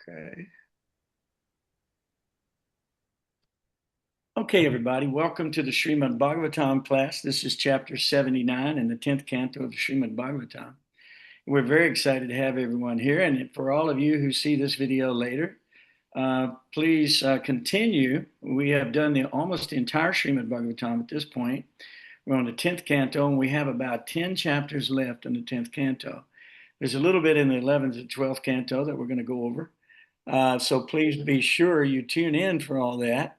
Okay. Okay, everybody, welcome to the Srimad Bhagavatam class. This is chapter 79 in the 10th canto of the Srimad Bhagavatam. We're very excited to have everyone here. And for all of you who see this video later, please continue. We have done almost the entire Srimad Bhagavatam at this point. We're on the 10th canto, and we have about 10 chapters left in the 10th canto. There's a little bit in the 11th and 12th canto that we're going to go over. So please be sure you tune in for all that.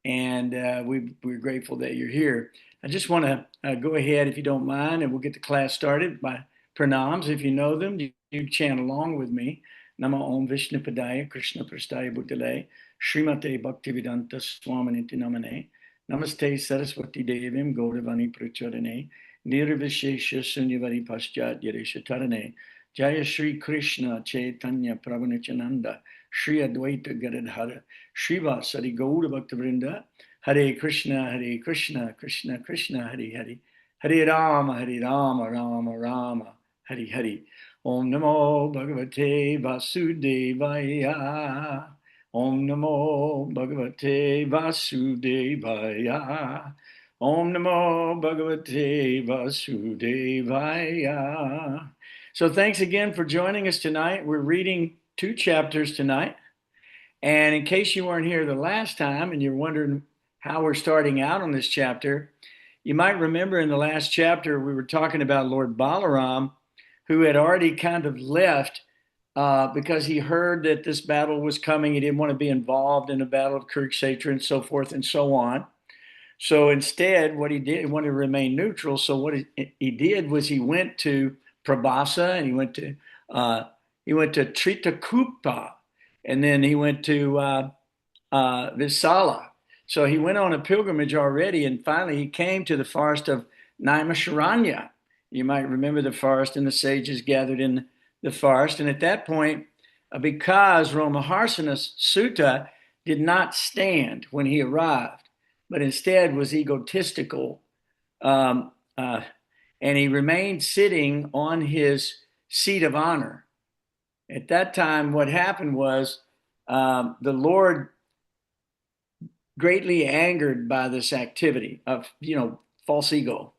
And we're grateful that you're here. I just want to go ahead, if you don't mind, and we'll get the class started by pranams. If you know them, you chant along with me. Nama Om Vishnu Padaya Krishna Prastaya Bhutale Srimate Bhaktivedanta Swaminiti Namane Namaste Saraswati Devim Gauravani Prachodane Nirvishesha Sunyavari Paschat Yaresha Tarane Jaya Shri Krishna Chaitanya Prabhu Nityananda Shri Advaita Gadadhara Srivasadi Gaura Bhaktavrinda Hare Krishna, Krishna Krishna, Hare Hare Hare Rama, Rama Rama, Hare Hare. Om Namo Bhagavate Vasudevaya. Om Namo Bhagavate Vasudevaya. Om Namo Bhagavate Vasudevaya. So thanks again for joining us tonight. We're reading 2 chapters tonight. And in case you weren't here the last time and you're wondering how we're starting out on this chapter, you might remember in the last chapter we were talking about Lord Balaram, who had already kind of left because he heard that this battle was coming. He didn't want to be involved in the battle of Kurukshetra and so forth and so on. So instead, what he did, he wanted to remain neutral. So what he did was he went to Prabhasa and he went to Tritakupa, and then he went to Visala. So he went on a pilgrimage already, and finally he came to the forest of Naimisharanya. You might remember the forest, and the sages gathered in the forest. And at that point, because Ramaharsana's sutta did not stand when he arrived, but instead was egotistical, and he remained sitting on his seat of honor. At that time, what happened was the Lord, greatly angered by this activity of, false ego,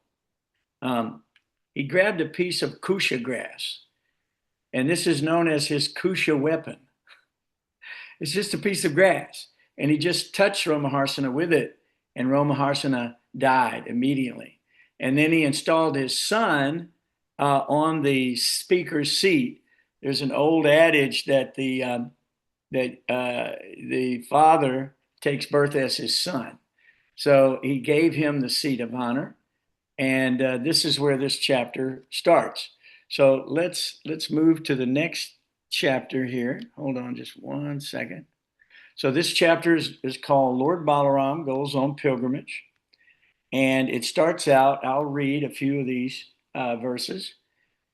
he grabbed a piece of kusha grass, and this is known as his kusha weapon. It's just a piece of grass, and he just touched Ramaharsana with it, and Ramaharsana died immediately. And then he installed his son on the speaker's seat. There's an old adage that the father takes birth as his son. So he gave him the seat of honor, and this is where this chapter starts. So let's move to the next chapter here. Hold on just one second. So this chapter is called Lord Balaram Goes on Pilgrimage, and it starts out, I'll read a few of these verses,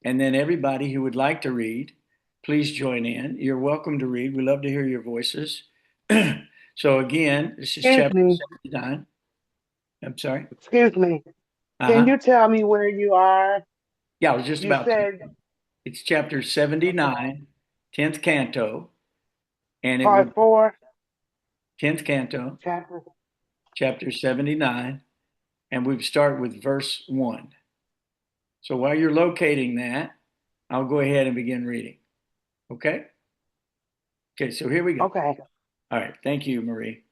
and then everybody who would like to read, please join in. You're welcome to read. We love to hear your voices. So again, this is Excuse chapter me. 79. I'm sorry. Excuse me. Can Uh-huh. you tell me where you are? Yeah, I was just You about to. said It's chapter okay, 79, 10th canto, and it part would four, 10th canto, chapter. chapter 79, and we start with verse 1. So while you're locating that, I'll go ahead and begin reading. Okay? Okay, so here we go. Okay. All right, thank you, Marie.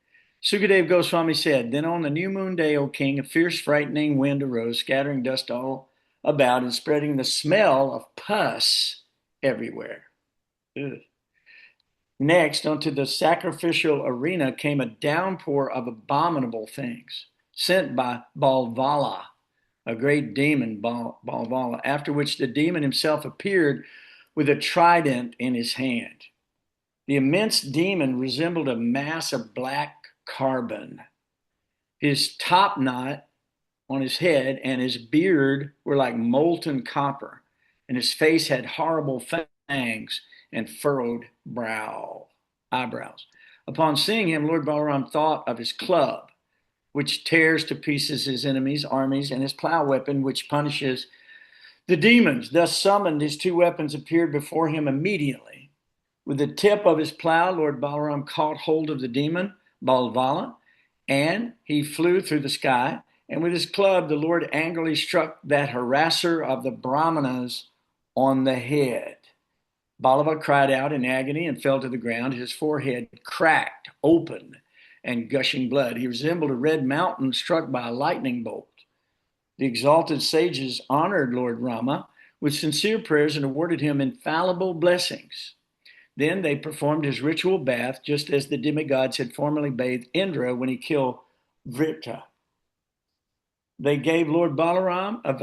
Sukadeva Goswami said, Then on the new moon day, O king, a fierce, frightening wind arose, scattering dust all about and spreading the smell of pus everywhere. Ugh. Next, onto the sacrificial arena came a downpour of abominable things, sent by Balvala, a great demon, Balvala, after which the demon himself appeared with a trident in his hand. The immense demon resembled a mass of black carbon. His top knot on his head and his beard were like molten copper, and his face had horrible fangs and furrowed eyebrows. Upon seeing him, Lord Balaram thought of his club, which tears to pieces his enemies' armies, and his plow weapon, which punishes the demons. Thus summoned, his 2 weapons appeared before him immediately. With the tip of his plow, Lord Balaram caught hold of the demon, Balvala, and he flew through the sky. And with his club, the Lord angrily struck that harasser of the Brahmanas on the head. Balava cried out in agony and fell to the ground, his forehead cracked open and gushing blood. He resembled a red mountain struck by a lightning bolt. The exalted sages honored Lord Rama with sincere prayers and awarded him infallible blessings. Then they performed his ritual bath, just as the demigods had formerly bathed Indra when he killed Vrita. They gave Lord Balaram a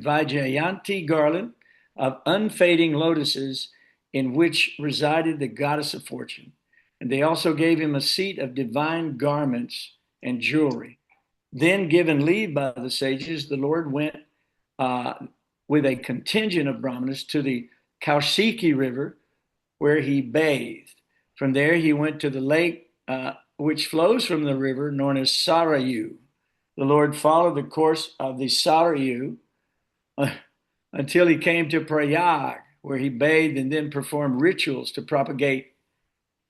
Vijjayanti garland of unfading lotuses in which resided the goddess of fortune. And they also gave him a seat of divine garments and jewelry. Then, given leave by the sages, the Lord went with a contingent of Brahmanas to the Kaushiki River, where he bathed. From there, he went to the lake which flows from the river, known as Sarayu. The Lord followed the course of the Sarayu until he came to Prayag, where he bathed and then performed rituals to propitiate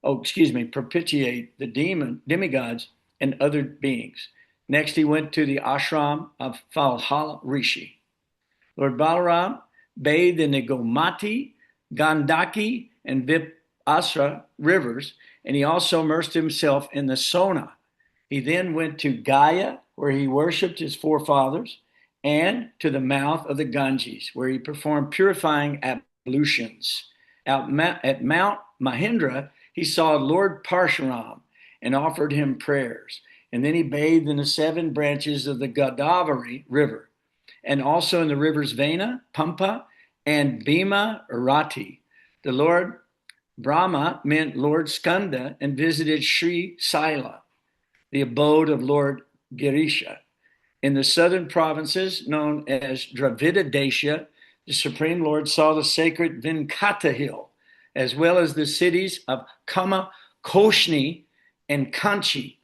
the demigods and other beings. Next, he went to the ashram of Valhalla Rishi. Lord Balaram bathed in the Gomati, Gandaki, and Vipasra rivers, and he also immersed himself in the Sona. He then went to Gaya, where he worshipped his forefathers, and to the mouth of the Ganges, where he performed purifying ablutions. At Mount Mahindra, he saw Lord Parshuram and offered him prayers. And then he bathed in the 7 branches of the Godavari River, and also in the rivers Vena, Pampa, and Bhima Rati. The Lord Brahma met Lord Skanda and visited Sri Saila, the abode of Lord Girisha. In the southern provinces, known as Dravida Desha, the Supreme Lord saw the sacred Venkata Hill, as well as the cities of Kama, Koshni, and Kanchi,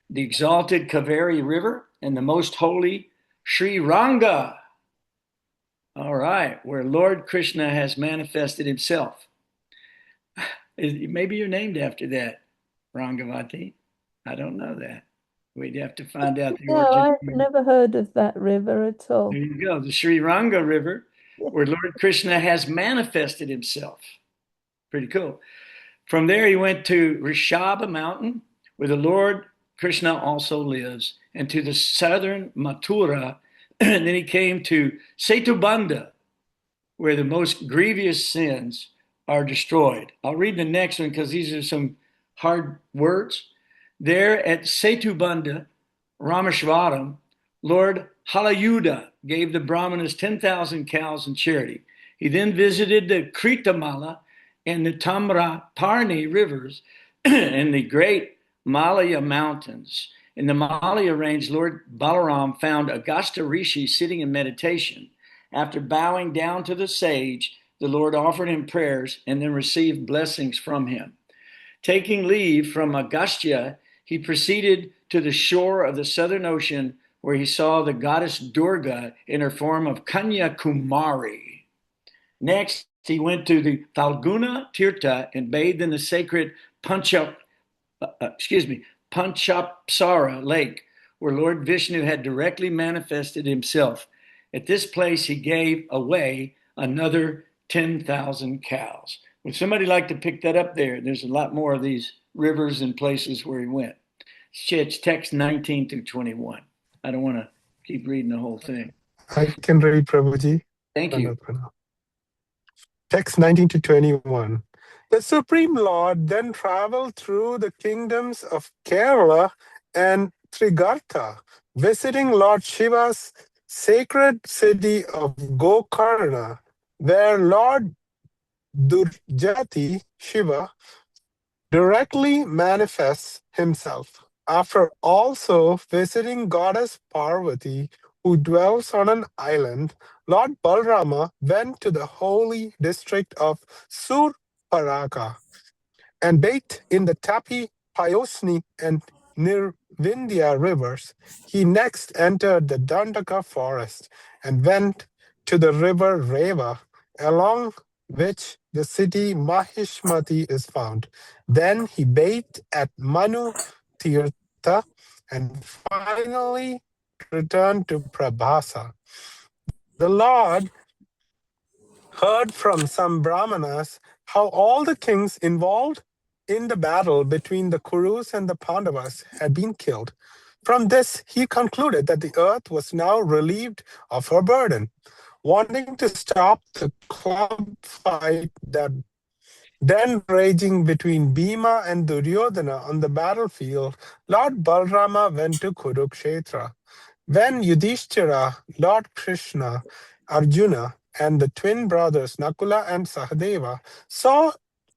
the exalted Kaveri River, and the most holy Sri Ranga. All right, where Lord Krishna has manifested himself. Maybe you're named after that, Rangavati. I don't know that. We'd have to find out the No, origin. I've never heard of that river at all. There you go, the Sri Ranga River, where Lord Krishna has manifested himself. Pretty cool. From there, he went to Rishabha Mountain, where the Lord Krishna also lives, and to the southern Mathura. And then he came to Setubandha, where the most grievous sins are destroyed. I'll read the next one because these are some hard words. There at Setubandha, Rameshwaram, Lord Halayuda gave the Brahmanas 10,000 cows in charity. He then visited the Kritamala and the Tamraparni rivers and the great Malaya mountains. In the Malaya range, Lord Balaram found Agastya Rishi sitting in meditation. After bowing down to the sage, the Lord offered him prayers and then received blessings from him. Taking leave from Agastya, he proceeded to the shore of the southern ocean, where he saw the goddess Durga in her form of Kanya Kumari. Next, he went to the Falguna Tirtha and bathed in the sacred Panchapsara lake, where Lord Vishnu had directly manifested himself. At this place, he gave away another 10,000 cows. Would somebody like to pick that up there? There's a lot more of these rivers and places where he went. It's text 19 through 21. I don't want to keep reading the whole thing. I can read, Prabhuji. Thank you. Text 19 to 21. The Supreme Lord then traveled through the kingdoms of Kerala and Trigartha, visiting Lord Shiva's sacred city of Gokarna, where Lord Durjati Shiva directly manifests himself. After also visiting goddess Parvati, who dwells on an island, Lord Balarama went to the holy district of Surparaka and bathed in the Tapi, Payosni, and Nirvindya rivers. He next entered the Dandaka forest and went to the river Reva, along which the city Mahishmati is found. Then he bathed at Manu Tirtha and finally returned to Prabhasa. The Lord heard from some Brahmanas how all the kings involved in the battle between the Kurus and the Pandavas had been killed. From this, he concluded that the earth was now relieved of her burden. Wanting to stop the club fight that then raging between Bhima and Duryodhana on the battlefield, Lord Balarama went to Kurukshetra. When Yudhishthira, Lord Krishna, Arjuna, and the twin brothers Nakula and Sahadeva saw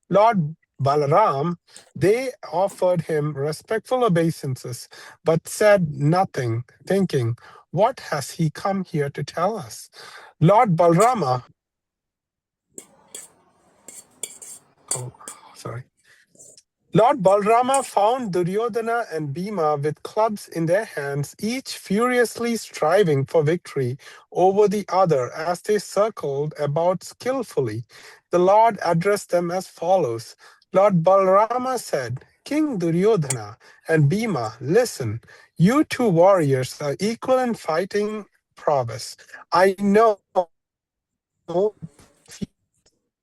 Lord Balaram, they offered him respectful obeisances, but said nothing, thinking, "What has he come here to tell us?" Lord Balarama, oh, sorry. Lord Balarama found Duryodhana and Bhima with clubs in their hands, each furiously striving for victory over the other as they circled about skillfully. The Lord addressed them as follows. Lord Balarama said, "King Duryodhana and Bhima, listen. You two warriors are equal in fighting prowess. I know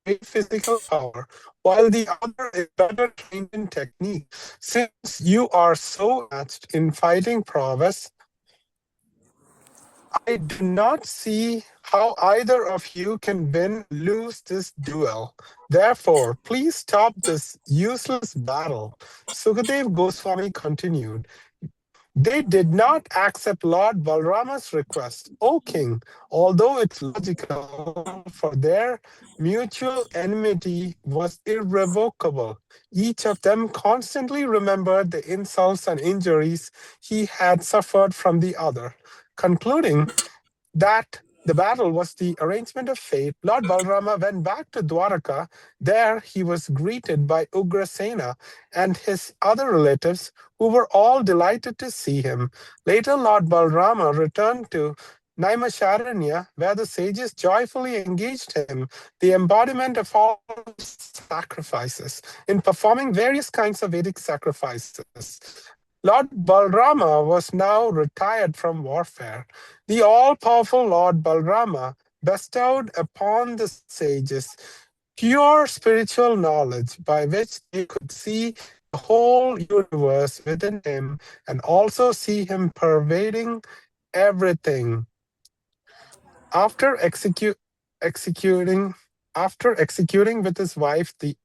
great physical power, while the other is better trained in technique. Since you are so matched in fighting prowess, I do not see how either of you can lose this duel. Therefore, please stop this useless battle." Sukadev Goswami continued. They did not accept Lord Balrama's request. O king, although it's logical, for their mutual enmity was irrevocable. Each of them constantly remembered the insults and injuries he had suffered from the other. Concluding that the battle was the arrangement of fate, Lord Balarama went back to Dwaraka. There he was greeted by Ugrasena and his other relatives, who were all delighted to see him. Later, Lord Balarama returned to Naimisharanya, where the sages joyfully engaged him, the embodiment of all sacrifices, in performing various kinds of Vedic sacrifices. Lord Balarama was now retired from warfare. The all-powerful Lord Balarama bestowed upon the sages pure spiritual knowledge by which they could see the whole universe within him and also see him pervading everything. After executing with his wife the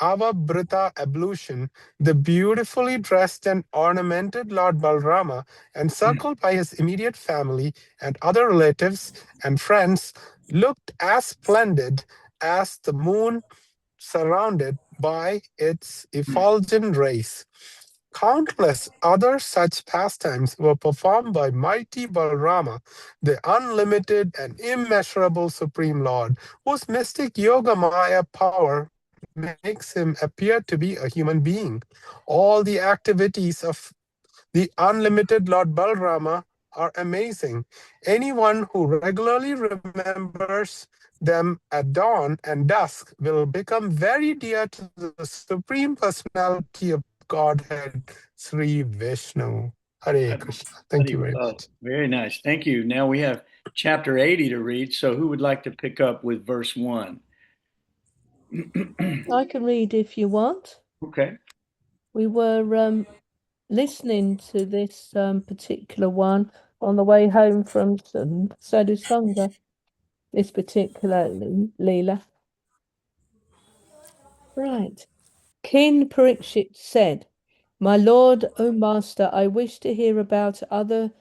Avabrita ablution, the beautifully dressed and ornamented Lord Balarama, encircled by his immediate family and other relatives and friends, looked as splendid as the moon surrounded by its effulgent rays. Countless other such pastimes were performed by mighty Balarama, the unlimited and immeasurable Supreme Lord, whose mystic Yoga Maya power makes him appear to be a human being. All the activities of the unlimited Lord Balarama are amazing. Anyone who regularly remembers them at dawn and dusk will become very dear to the Supreme Personality of Godhead, Sri Vishnu. Hare Krishna. Thank you very much. Very nice. Thank you. Now we have chapter 80 to read. So who would like to pick up with verse 1? I can read if you want. Okay. We were listening to this particular one on the way home from Sadhusanga, this particular Leela. Right. King Parikshit said, "My lord, O master, I wish to hear about other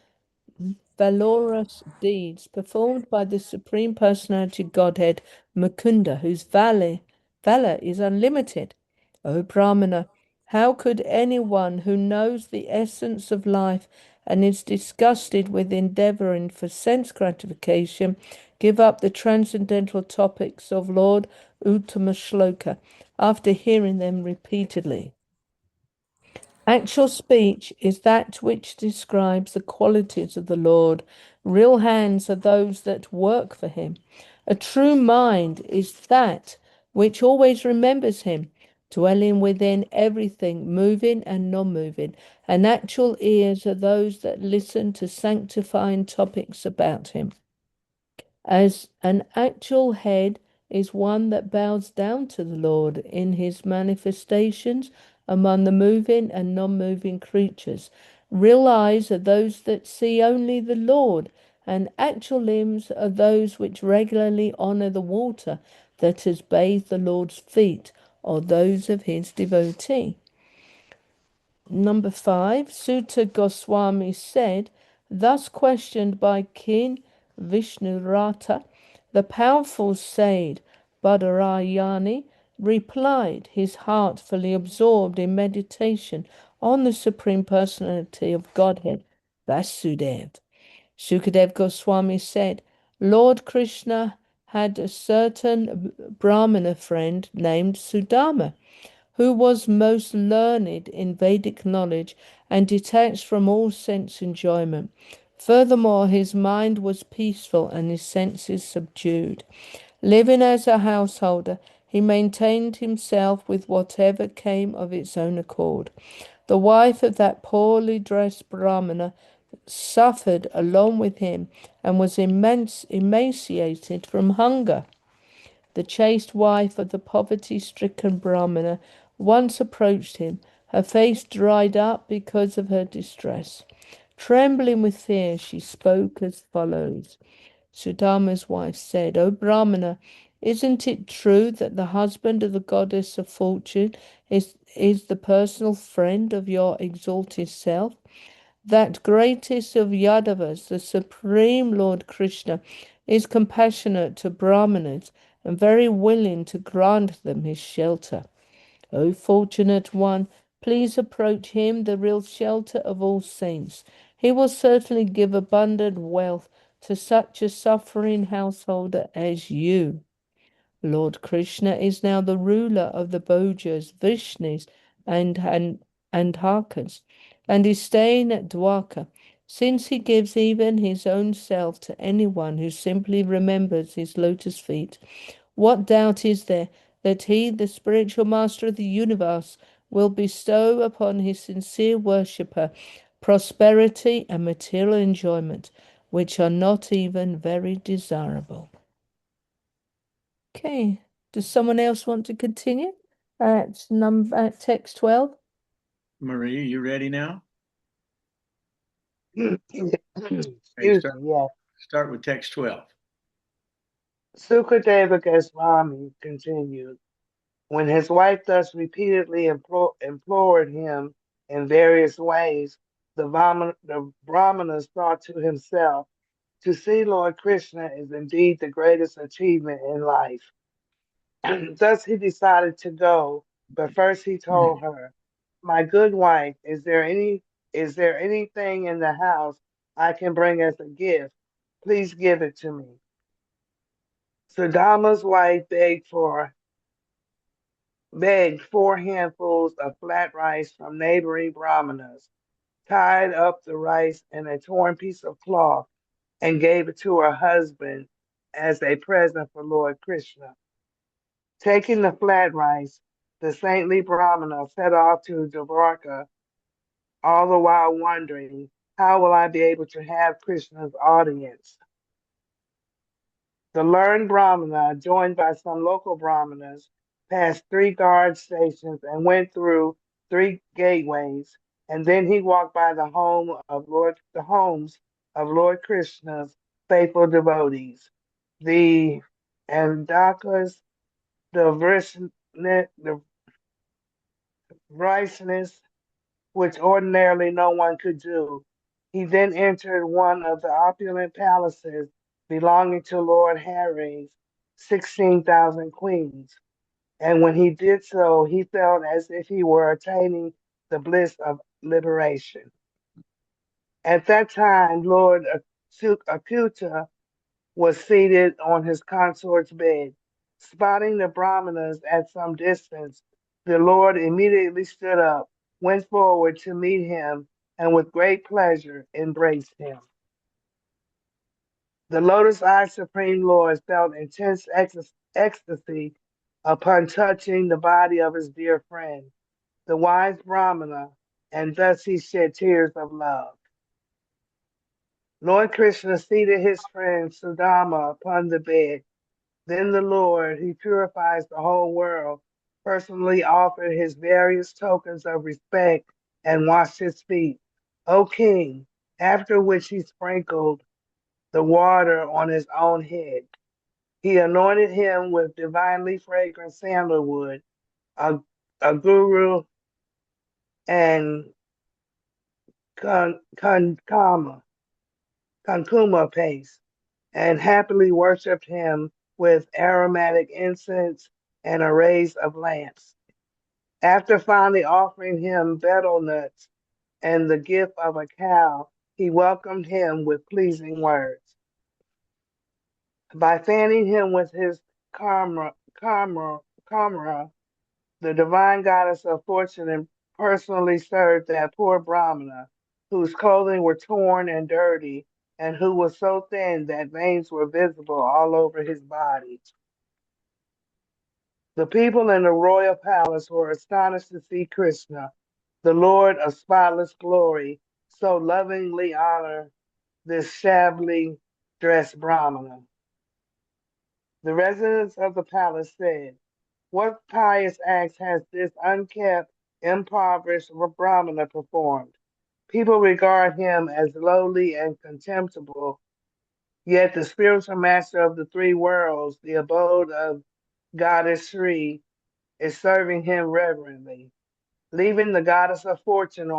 valorous deeds performed by the Supreme Personality Godhead, Mukunda, whose valor is unlimited. O Brahmana, how could anyone who knows the essence of life and is disgusted with endeavoring for sense gratification give up the transcendental topics of Lord Uttama Shloka after hearing them repeatedly? Actual speech is that which describes the qualities of the Lord. Real hands are those that work for him. A true mind is that which always remembers him, dwelling within everything, moving and non-moving. And actual ears are those that listen to sanctifying topics about him. As an actual head is one that bows down to the Lord in his manifestations among the moving and non-moving creatures. Real eyes are those that see only the Lord, and actual limbs are those which regularly honor the water that has bathed the Lord's feet, or those of his devotee. Number 5, Sutta Goswami said, thus questioned by King Vishnurata, the powerful sage Badarayani replied, his heart fully absorbed in meditation on the Supreme Personality of Godhead, Vasudev. Sukadev Goswami said, Lord Krishna had a certain Brahmana friend named Sudama, who was most learned in Vedic knowledge and detached from all sense enjoyment. Furthermore, his mind was peaceful and his senses subdued. Living as a householder, he maintained himself with whatever came of its own accord. The wife of that poorly dressed Brahmana suffered along with him and was emaciated from hunger. The chaste wife of the poverty-stricken Brahmana once approached him. Her face dried up because of her distress. Trembling with fear, she spoke as follows. Sudama's wife said, O Brahmana, isn't it true that the husband of the goddess of fortune is the personal friend of your exalted self? That greatest of Yadavas, the Supreme Lord Krishna, is compassionate to Brahmanas and very willing to grant them his shelter. O fortunate one, please approach him, the real shelter of all saints. He will certainly give abundant wealth to such a suffering householder as you. Lord Krishna is now the ruler of the Bhojas, Vishnus, and Harkas, and is staying at Dwarka, since he gives even his own self to anyone who simply remembers his lotus feet. What doubt is there that he, the spiritual master of the universe, will bestow upon his sincere worshipper prosperity and material enjoyment, which are not even very desirable? Okay, does someone else want to continue at text 12? Marie, you ready now? Excuse me, yes. Start with text 12. Sukadeva Goswami continued. When his wife thus repeatedly implored him in various ways, the Brahmana thought to himself, to see Lord Krishna is indeed the greatest achievement in life. Thus he decided to go, but first he told her, my good wife, is there anything in the house I can bring as a gift? Please give it to me. Sudama's wife begged 4 handfuls of flat rice from neighboring Brahmanas, tied up the rice in a torn piece of cloth, and gave it to her husband as a present for Lord Krishna. Taking the flat rice, the saintly Brahmana set off to Dvarka, all the while wondering, how will I be able to have Krishna's audience? The learned Brahmana, joined by some local Brahmanas, passed 3 guard stations and went through 3 gateways, and then he walked by the homes of Lord Krishna's faithful devotees, the Andakas, the Vrishnis, which ordinarily no one could do. He then entered one of the opulent palaces belonging to Lord Harry's 16,000 queens. And when he did so, he felt as if he were attaining the bliss of liberation. At that time, Lord Akuta was seated on his consort's bed. Spotting the Brahmanas at some distance, the Lord immediately stood up, went forward to meet him, and with great pleasure embraced him. The lotus-eyed Supreme Lord felt intense ecstasy upon touching the body of his dear friend, the wise Brahmana, and thus he shed tears of love. Lord Krishna seated his friend Sudama upon the bed. Then the Lord, who purifies the whole world, personally offered his various tokens of respect and washed his feet, O king, after which he sprinkled the water on his own head. He anointed him with divinely fragrant sandalwood, a, a guru, and kankuma paste, and happily worshipped him with aromatic incense and arrays of lamps. After finally offering him betel nuts and the gift of a cow, he welcomed him with pleasing words. By fanning him with his kamara, the divine goddess of fortune personally served that poor Brahmana, whose clothing were torn and dirty, and who was so thin that veins were visible all over his body. The people in the royal palace were astonished to see Krishna, the Lord of spotless glory, so lovingly honor this shabbily dressed Brahmana. The residents of the palace said, "What pious acts has this unkept, impoverished Brahmana performed? People regard him as lowly and contemptible, yet the spiritual master of the three worlds, the abode of Goddess Sri, is serving him reverently." Leaving the goddess of fortune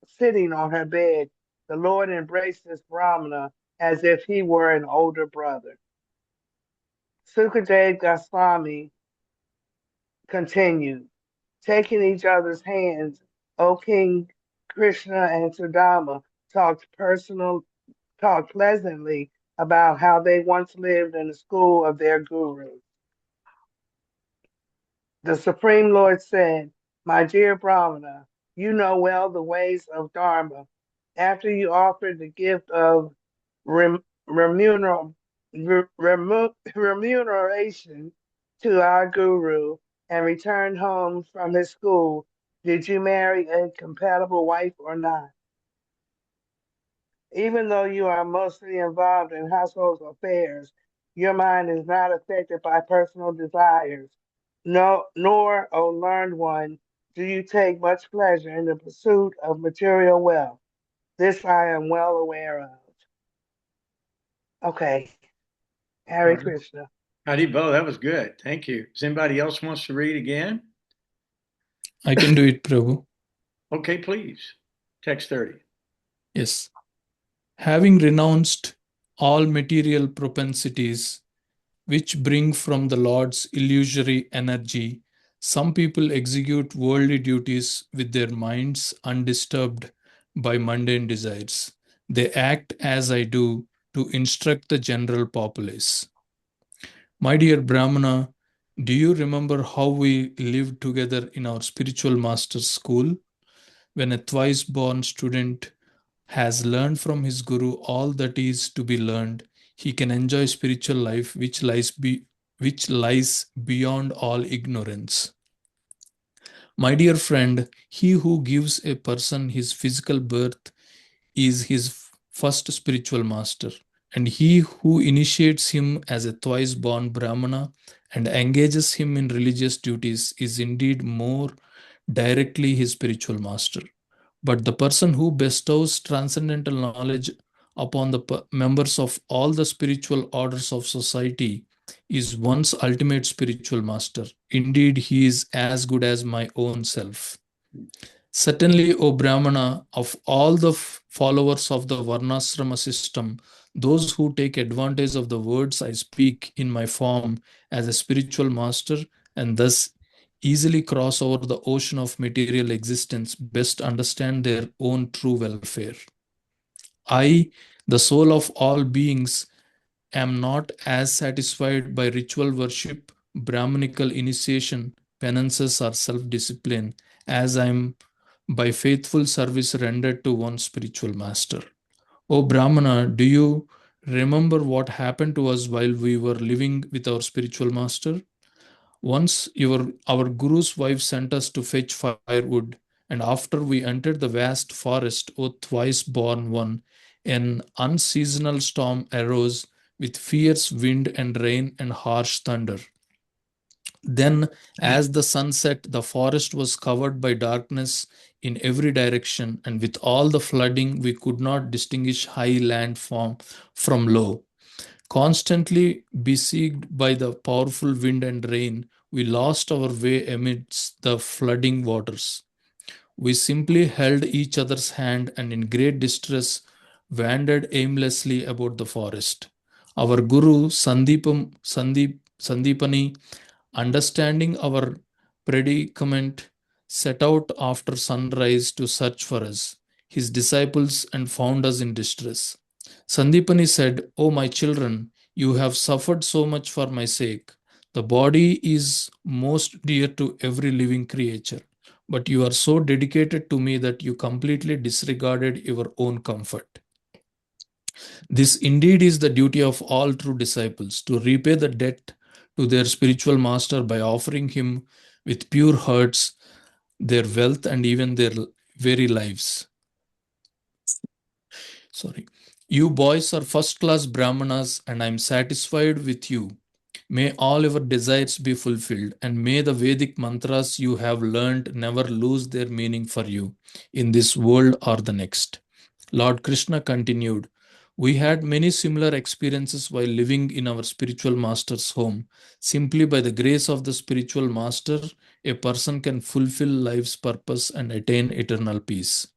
sitting on her bed, the Lord embraced this Brahmana as if he were an older brother. Sukadev Goswami continued, taking each other's hands, O King Krishna and Sudama talked pleasantly about how they once lived in the school of their guru. The Supreme Lord said, "My dear Brahmana, you know well the ways of Dharma. After you offered the gift of remuneration to our guru and returned home from his school, did you marry a compatible wife or not? Even though you are mostly involved in household affairs, your mind is not affected by personal desires. No, nor, O learned one, do you take much pleasure in the pursuit of material wealth. This I am well aware of." Okay, Hare Krishna. Haribo, that was good. Thank you. Does anybody else wants to read again? I can do it, Prabhu. Okay, please. Text 30. Yes. Having renounced all material propensities which bring from the Lord's illusory energy, some people execute worldly duties with their minds undisturbed by mundane desires. They act as I do to instruct the general populace. My dear Brahmana, do you remember how we lived together in our spiritual master's school? When a twice born student has learned from his guru all that is to be learned, he can enjoy spiritual life which lies beyond all ignorance. My dear friend, he who gives a person his physical birth is his first spiritual master, and he who initiates him as a twice born Brahmana and engages him in religious duties is indeed more directly his spiritual master. But the person who bestows transcendental knowledge upon the members of all the spiritual orders of society is one's ultimate spiritual master. Indeed, he is as good as my own self. Certainly, O Brahmana, of all the followers of the Varnasrama system, those who take advantage of the words I speak in my form as a spiritual master and thus easily cross over the ocean of material existence best understand their own true welfare. I, the soul of all beings, am not as satisfied by ritual worship, Brahmanical initiation, penances, or self-discipline as I am by faithful service rendered to one spiritual master. O Brahmana, do you remember what happened to us while we were living with our spiritual master? Once our Guru's wife sent us to fetch firewood, and after we entered the vast forest, O twice born one, an unseasonal storm arose with fierce wind and rain and harsh thunder. Then, as the sun set, the forest was covered by darkness in every direction, and with all the flooding, we could not distinguish high land from low. Constantly besieged by the powerful wind and rain, we lost our way amidst the flooding waters. We simply held each other's hand and, in great distress, wandered aimlessly about the forest. Our Guru Sandipani, understanding our predicament, set out after sunrise to search for us, his disciples, and found us in distress. Sandipani said, "O my children, you have suffered so much for my sake. The body is most dear to every living creature, but you are so dedicated to me that you completely disregarded your own comfort. This indeed is the duty of all true disciples, to repay the debt to their spiritual master by offering him with pure hearts their wealth and even their very lives." Sorry. You boys are first class Brahmanas, and I am satisfied with you. May all your desires be fulfilled, and may the Vedic mantras you have learned never lose their meaning for you in this world or the next. Lord Krishna continued, "We had many similar experiences while living in our spiritual master's home. Simply by the grace of the spiritual master, a person can fulfill life's purpose and attain eternal peace."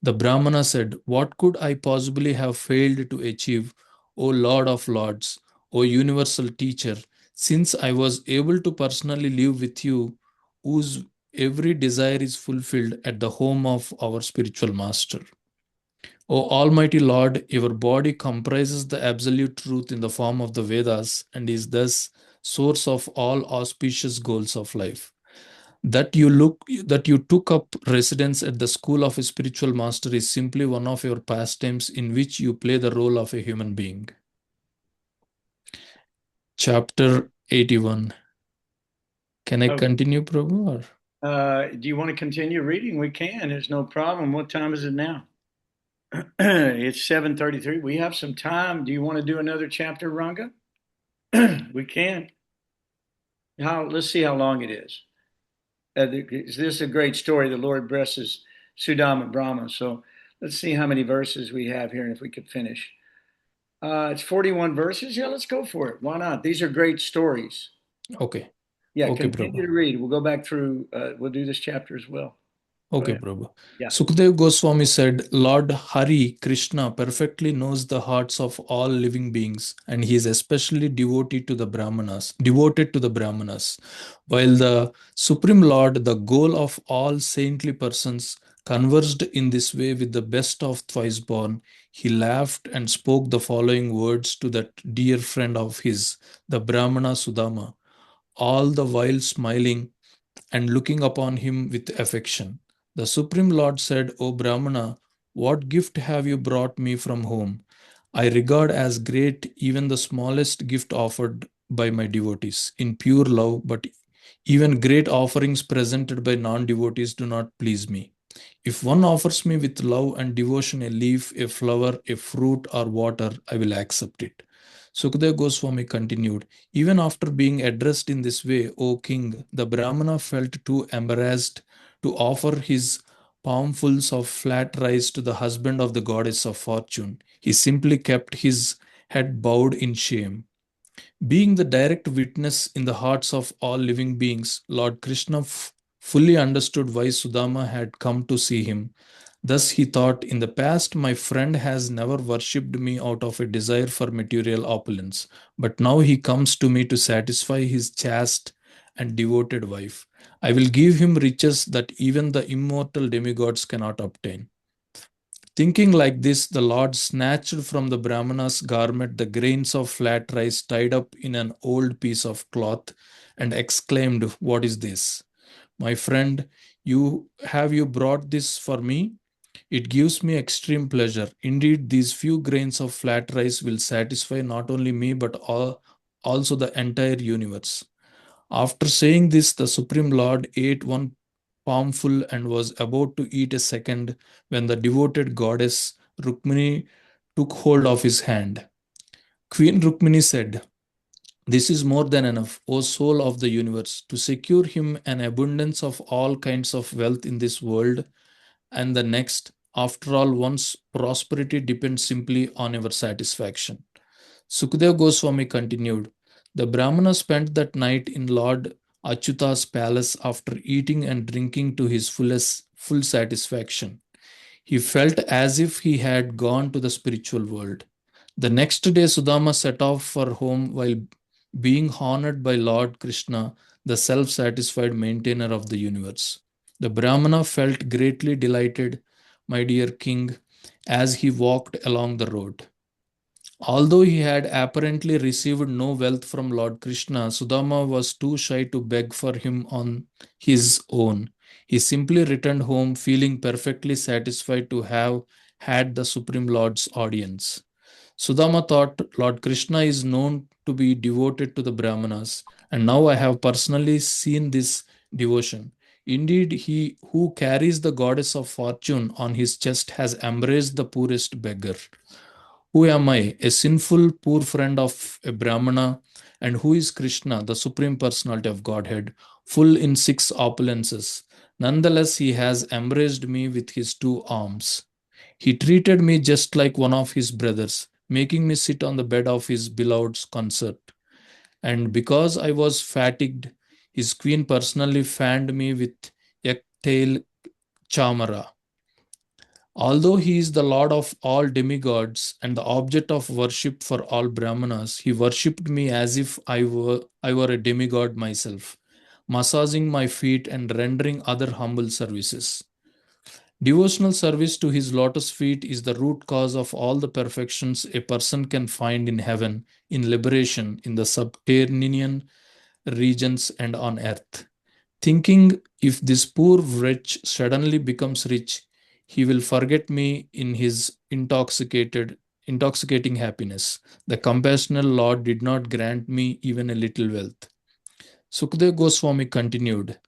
The Brahmana said, "What could I possibly have failed to achieve, O Lord of Lords, O universal teacher, since I was able to personally live with you, whose every desire is fulfilled at the home of our spiritual master? O Almighty Lord, your body comprises the absolute truth in the form of the Vedas and is thus source of all auspicious goals of life. That you took up residence at the school of a spiritual master is simply one of your pastimes in which you play the role of a human being." Chapter 81. Can I continue, Prabhu? Do you want to continue reading? We can. There's no problem. What time is it now? It's 7:33. We have some time. Do you want to do another chapter, Ranga? We can. Let's see how long it is. This is a great story. The Lord blesses Sudama Brahma. So let's see how many verses we have here and if we could finish. It's 41 verses. Yeah, let's go for it. Why not? These are great stories. Okay. Yeah, Okay, continue Prabhu. to read. We'll go back through, we'll do this chapter as well. Okay, Prabhu. Yeah. Sukadev Goswami said, "Lord Hari Krishna perfectly knows the hearts of all living beings, and he is especially devoted to the Brahmanas. While the Supreme Lord, the goal of all saintly persons, conversed in this way with the best of twice born, he laughed and spoke the following words to that dear friend of his, the Brahmana Sudama, all the while smiling and looking upon him with affection. The Supreme Lord said, O Brahmana, what gift have you brought me from home? I regard as great even the smallest gift offered by my devotees in pure love, but even great offerings presented by non devotees do not please me. If one offers me with love and devotion a leaf, a flower, a fruit, or water, I will accept it." Sukadeva Goswami continued, "Even after being addressed in this way, O king, the Brahmana felt too embarrassed to offer his palmfuls of flat rice to the husband of the goddess of fortune. He simply kept his head bowed in shame. Being the direct witness in the hearts of all living beings, Lord Krishna fully understood why Sudama had come to see him. Thus he thought, in the past, my friend has never worshipped me out of a desire for material opulence, but now he comes to me to satisfy his chaste and devoted wife. I will give him riches that even the immortal demigods cannot obtain. Thinking like this, the Lord snatched from the Brahmana's garment the grains of flat rice tied up in an old piece of cloth and exclaimed, What is this? My friend, you brought this for me? It gives me extreme pleasure. Indeed, these few grains of flat rice will satisfy not only me but also the entire universe. After saying this, the Supreme Lord ate one palmful and was about to eat a second when the devoted goddess Rukmini took hold of his hand. Queen Rukmini said, "This is more than enough, O soul of the universe, to secure him an abundance of all kinds of wealth in this world and the next. After all, one's prosperity depends simply on our satisfaction." Sukadeva Goswami continued, "The Brahmana spent that night in Lord Achyuta's palace after eating and drinking to his full satisfaction. He felt as if he had gone to the spiritual world. The next day, Sudama set off for home while being honored by Lord Krishna, the self satisfied maintainer of the universe. The Brahmana felt greatly delighted, my dear king, as he walked along the road. Although he had apparently received no wealth from Lord Krishna, Sudama was too shy to beg for him on his own. He simply returned home feeling perfectly satisfied to have had the Supreme Lord's audience. Sudama thought, Lord Krishna is known to be devoted to the Brahmanas, and now I have personally seen this devotion. Indeed, he who carries the goddess of fortune on his chest has embraced the poorest beggar. Who am I, a sinful, poor friend of a Brahmana? And who is Krishna, the Supreme Personality of Godhead, full in six opulences? Nonetheless, he has embraced me with his two arms. He treated me just like one of his brothers, making me sit on the bed of his beloved's consort. And because I was fatigued, his queen personally fanned me with yak-tail chamara. Although he is the lord of all demigods and the object of worship for all Brahmanas, he worshipped me as if I were a demigod myself, massaging my feet and rendering other humble services. Devotional service to his lotus feet is the root cause of all the perfections a person can find in heaven, in liberation, in the subterranean regions, and on earth. Thinking, if this poor wretch suddenly becomes rich, he will forget me in his intoxicating happiness. The compassionate Lord did not grant me even a little wealth. Sukadeva Goswami continued,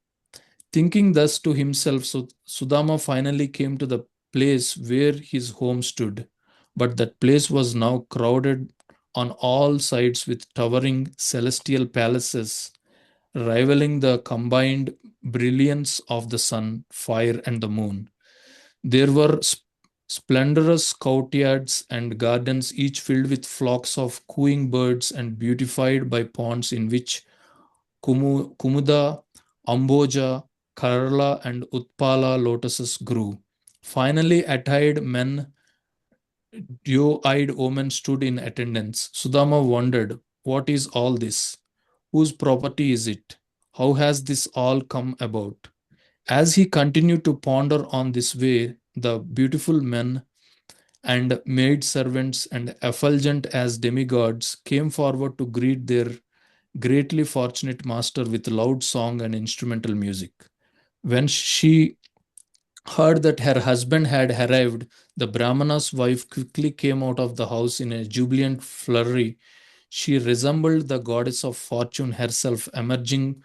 thinking thus to himself, Sudama finally came to the place where his home stood. But that place was now crowded on all sides with towering celestial palaces, rivaling the combined brilliance of the sun, fire, and the moon. There were splendorous courtyards and gardens, each filled with flocks of cooing birds and beautified by ponds in which Kumuda, Amboja, Kerala, and Utpala lotuses grew. Finally, attired men, dew-eyed women stood in attendance. Sudama wondered, what is all this? Whose property is it? How has this all come about? As he continued to ponder on this way, the beautiful men and maid servants and effulgent as demigods came forward to greet their greatly fortunate master with loud song and instrumental music. When she heard that her husband had arrived, the Brahmana's wife quickly came out of the house in a jubilant flurry. She resembled the goddess of fortune herself emerging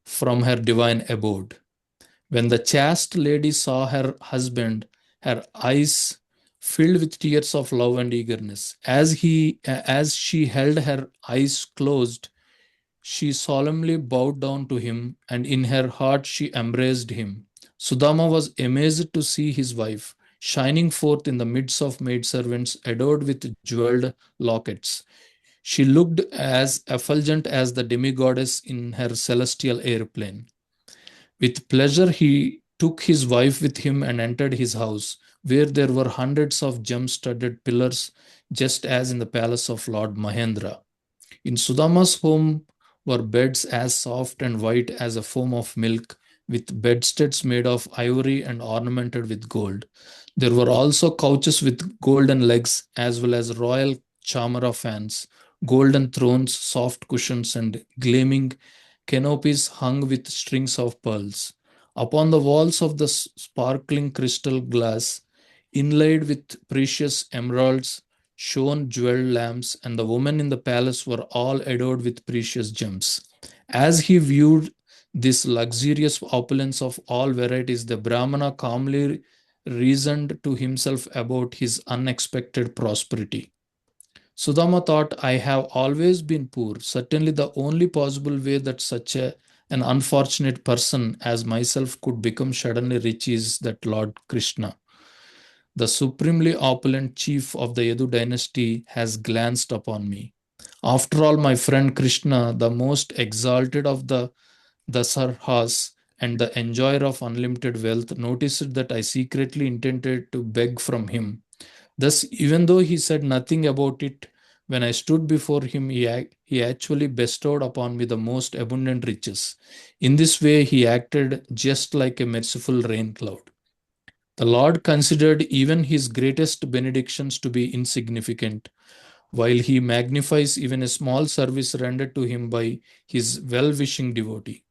from her divine abode. When the chaste lady saw her husband, her eyes filled with tears of love and eagerness. As she held her eyes closed, she solemnly bowed down to him, and in her heart she embraced him. Sudama was amazed to see his wife, shining forth in the midst of maidservants adorned with jeweled lockets. She looked as effulgent as the demigoddess in her celestial airplane. With pleasure, he took his wife with him and entered his house, where there were hundreds of gem studded pillars, just as in the palace of Lord Mahendra. In Sudama's home were beds as soft and white as a foam of milk, with bedsteads made of ivory and ornamented with gold. There were also couches with golden legs, as well as royal chamara fans, golden thrones, soft cushions, and gleaming canopies hung with strings of pearls. Upon the walls of the sparkling crystal glass, inlaid with precious emeralds, shone jeweled lamps, and the women in the palace were all adorned with precious gems. As he viewed this luxurious opulence of all varieties, the Brahmana calmly reasoned to himself about his unexpected prosperity. Sudama thought, I have always been poor. Certainly, the only possible way that an unfortunate person as myself could become suddenly rich is that Lord Krishna, the supremely opulent chief of the Yadu dynasty, has glanced upon me. After all, my friend Krishna, the most exalted of the Dasarhas and the enjoyer of unlimited wealth, noticed that I secretly intended to beg from him. Thus, even though he said nothing about it, when I stood before him, he actually bestowed upon me the most abundant riches. In this way, he acted just like a merciful rain cloud. The Lord considered even his greatest benedictions to be insignificant, while he magnifies even a small service rendered to him by his well wishing devotee.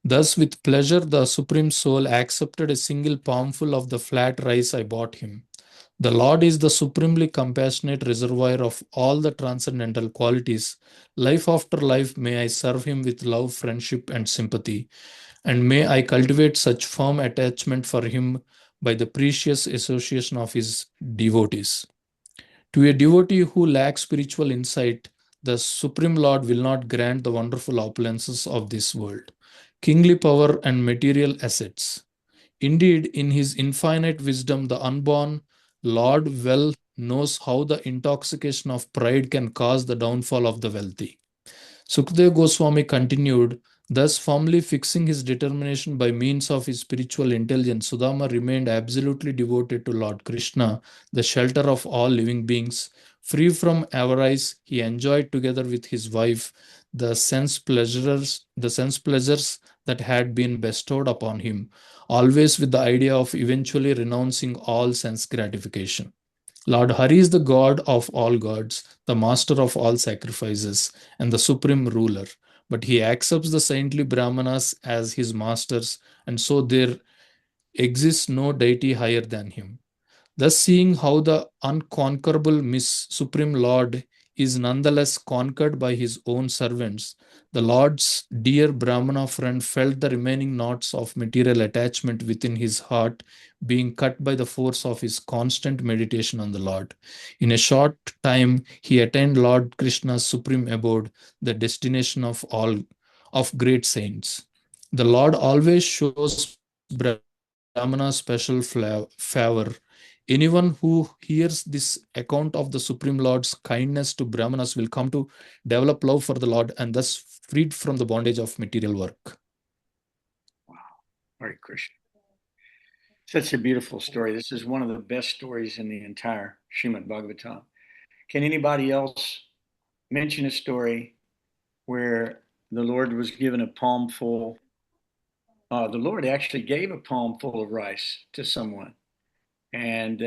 Thus, with pleasure, the Supreme Soul accepted a single palmful of the flat rice I bought him. The Lord is the supremely compassionate reservoir of all the transcendental qualities. Life after life, may I serve him with love, friendship, and sympathy, and may I cultivate such firm attachment for him by the precious association of his devotees. To a devotee who lacks spiritual insight, the Supreme Lord will not grant the wonderful opulences of this world, kingly power, and material assets. Indeed, in his infinite wisdom, the unborn Lord well knows how the intoxication of pride can cause the downfall of the wealthy. Sukadeva Goswami continued, thus firmly fixing his determination by means of his spiritual intelligence, Sudama remained absolutely devoted to Lord Krishna, the shelter of all living beings. Free from avarice, he enjoyed together with his wife the sense pleasures that had been bestowed upon him, always with the idea of eventually renouncing all sense gratification. Lord Hari is the God of all gods, the master of all sacrifices, and the supreme ruler. But he accepts the saintly Brahmanas as his masters, and so there exists no deity higher than him. Thus, seeing how the unconquerable Supreme Lord is nonetheless conquered by his own servants, the Lord's dear Brahmana friend felt the remaining knots of material attachment within his heart being cut by the force of his constant meditation on the Lord. In a short time, he attained Lord Krishna's supreme abode, the destination of all of great saints. The Lord always shows Brahmana special favor. Anyone who hears this account of the Supreme Lord's kindness to Brahmanas will come to develop love for the Lord and thus freed from the bondage of material work. Wow. Hare Krishna. Such a beautiful story. This is one of the best stories in the entire Srimad Bhagavatam. Can anybody else mention a story where the Lord was given a palmful? The Lord actually gave a palmful of rice to someone. And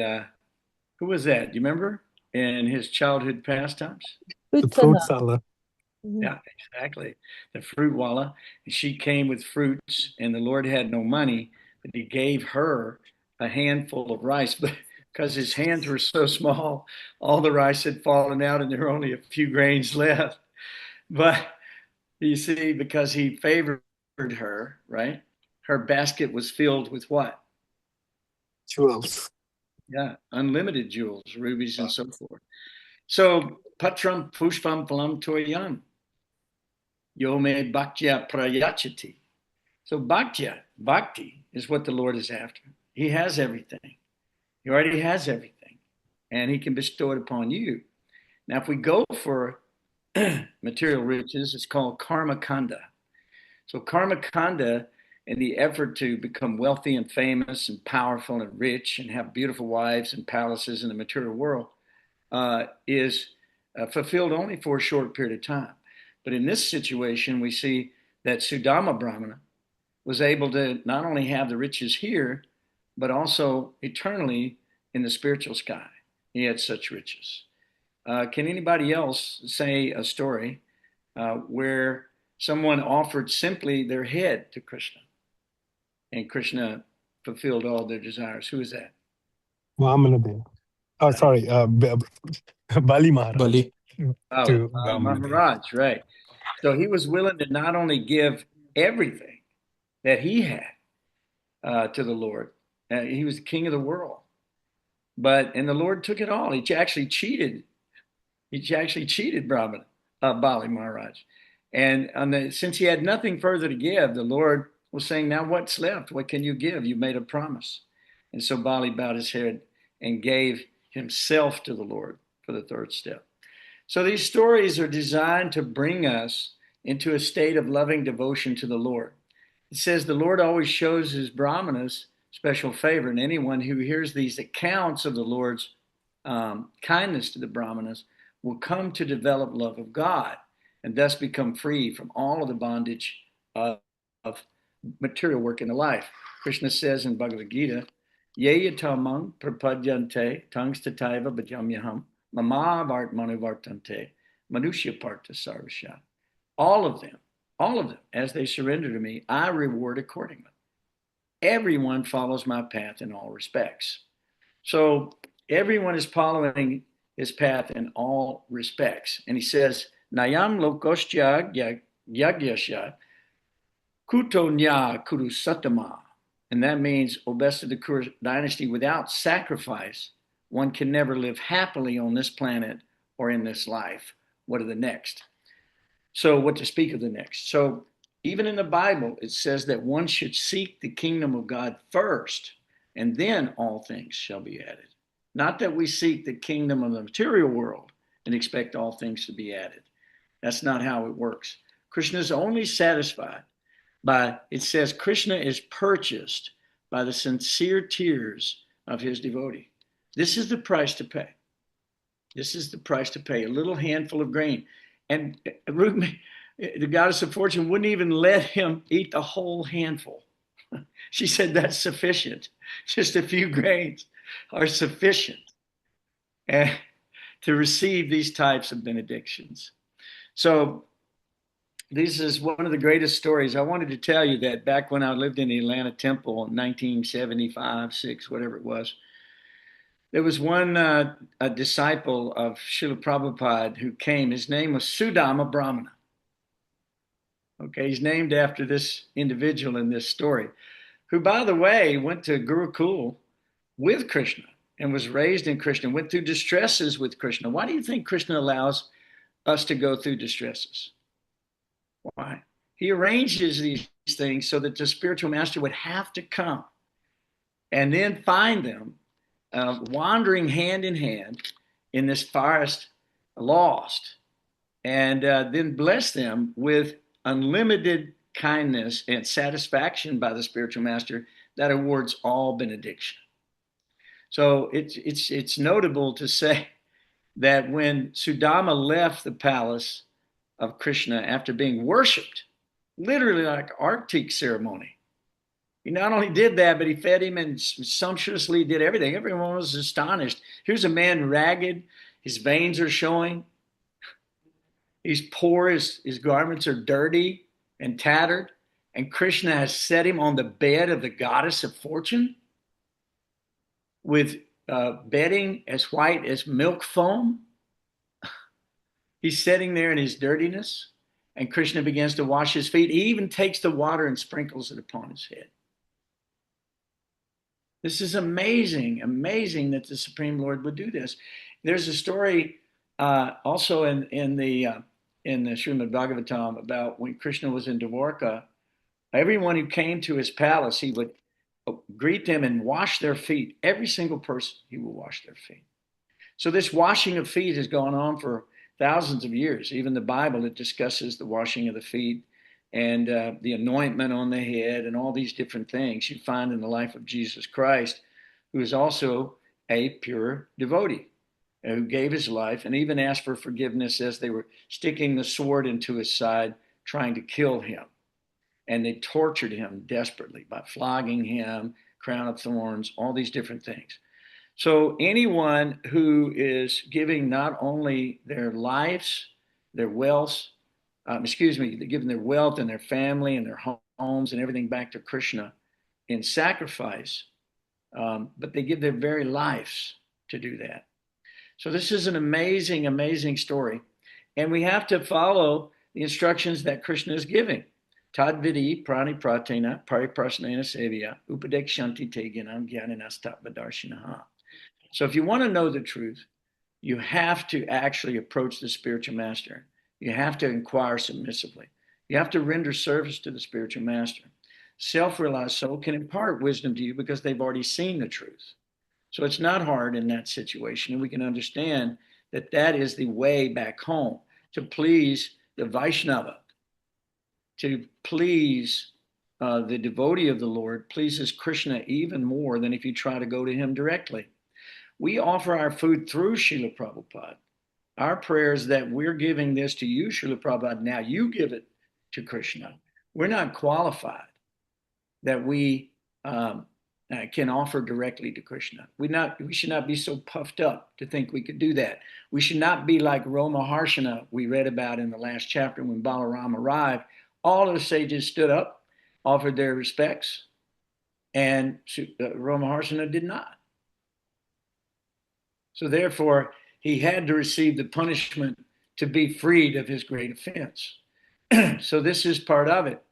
who was that? Do you remember in his childhood pastimes? The fruit seller. Yeah, exactly. The fruit wallah. She came with fruits, and the Lord had no money, but he gave her a handful of rice. But because his hands were so small, all the rice had fallen out, and there were only a few grains left. But you see, because he favored her, right? Her basket was filled with what? Jewels. Yeah, unlimited jewels, rubies, and so forth. So, patram pushpam phalam toyam. Yome bhaktya prayachati. So bhakti is what the Lord is after. He has everything. He already has everything. And he can bestow it upon you. Now, if we go for material riches, it's called karma kanda. So karma kanda, in the effort to become wealthy and famous and powerful and rich and have beautiful wives and palaces in the material world, is fulfilled only for a short period of time. But in this situation, we see that Sudama Brahmana was able to not only have the riches here, but also eternally in the spiritual sky. He had such riches. Can anybody else say a story where someone offered simply their head to Krishna and Krishna fulfilled all their desires? Who is that? Vamanadev. Oh, sorry, Bali Maharaj Bali. Bali, to Bali Vamanadev. Maharaj, right. So he was willing to not only give everything that he had to the Lord, he was the king of the world, and the Lord took it all. He actually cheated. He actually cheated Bali Maharaj. And since he had nothing further to give, the Lord was saying, now what's left? What can you give? You made a promise. And so Bali bowed his head and gave himself to the Lord for the third step. So these stories are designed to bring us into a state of loving devotion to the Lord. It says the Lord always shows his brahmanas special favor, and anyone who hears these accounts of the Lord's kindness to the brahmanas will come to develop love of God and thus become free from all of the bondage of material work in the life. Krishna says in Bhagavad Gita, Ye yatamang prapadyante tangstataiva bhajamyaham mama vartmanu manusya parta sarvasha. All of them, as they surrender to me, I reward accordingly. Everyone follows my path in all respects. So everyone is following his path in all respects. And he says, Nayam lokosya yagyasya kuto nya kuru satama. And that means, O best of the Kuru dynasty, without sacrifice, one can never live happily on this planet or in this life. What are the next? So what to speak of the next? So even in the Bible, it says that one should seek the kingdom of God first, and then all things shall be added. Not that we seek the kingdom of the material world and expect all things to be added. That's not how it works. Krishna is only satisfied it says Krishna is purchased by the sincere tears of his devotee. This is the price to pay. This is the price to pay. A little handful of grain. And the goddess of fortune wouldn't even let him eat the whole handful. She said that's sufficient. Just a few grains are sufficient to receive these types of benedictions. So this is one of the greatest stories. I wanted to tell you that back when I lived in the Atlanta Temple in 1975, 6, whatever it was, there was one a disciple of Srila Prabhupada who came. His name was Sudama Brahmana. Okay, he's named after this individual in this story, who, by the way, went to Gurukul with Krishna and was raised in Krishna, went through distresses with Krishna. Why do you think Krishna allows us to go through distresses? Why? He arranges these things so that the spiritual master would have to come and then find them wandering hand in hand in this forest, lost, and then bless them with unlimited kindness and satisfaction by the spiritual master that awards all benediction. So it's notable to say that when Sudama left the palace of Krishna after being worshipped, literally like Arctic ceremony, he not only did that, but he fed him and sumptuously did everything. Everyone was astonished. Here's a man ragged, his veins are showing, he's poor, his garments are dirty and tattered, and Krishna has set him on the bed of the goddess of fortune with bedding as white as milk foam. He's sitting there in his dirtiness, and Krishna begins to wash his feet. He even takes the water and sprinkles it upon his head. This is amazing, amazing that the Supreme Lord would do this. There's a story also in the Srimad Bhagavatam about when Krishna was in Dwarka. Everyone who came to his palace, he would greet them and wash their feet. Every single person, he would wash their feet. So this washing of feet has gone on for thousands of years. Even the Bible, it discusses the washing of the feet and the anointment on the head and all these different things you find in the life of Jesus Christ, who is also a pure devotee, who gave his life and even asked for forgiveness as they were sticking the sword into his side, trying to kill him. And they tortured him desperately by flogging him, crown of thorns, all these different things. So anyone who is giving not only their lives, their wealth, they're giving their wealth and their family and their homes and everything back to Krishna in sacrifice, but they give their very lives to do that. So this is an amazing, amazing story. And we have to follow the instructions that Krishna is giving. Tad vidi prani pratena pariprasnena sevya upadekshanti te gyanam jnanastabhadarshinaha. So if you want to know the truth, you have to actually approach the spiritual master. You have to inquire submissively. You have to render service to the spiritual master. Self-realized soul can impart wisdom to you because they've already seen the truth. So it's not hard in that situation. And we can understand that that is the way back home to please the Vaishnava, to please the devotee of the Lord, pleases Krishna even more than if you try to go to him directly. We offer our food through Srila Prabhupada. Our prayer is that we're giving this to you, Srila Prabhupada. Now you give it to Krishna. We're not qualified that we can offer directly to Krishna. We should not be so puffed up to think we could do that. We should not be like Roma Harshana we read about in the last chapter when Balarama arrived. All of the sages stood up, offered their respects, and Roma Harshana did not. So therefore, he had to receive the punishment to be freed of his great offense. So this is part of it.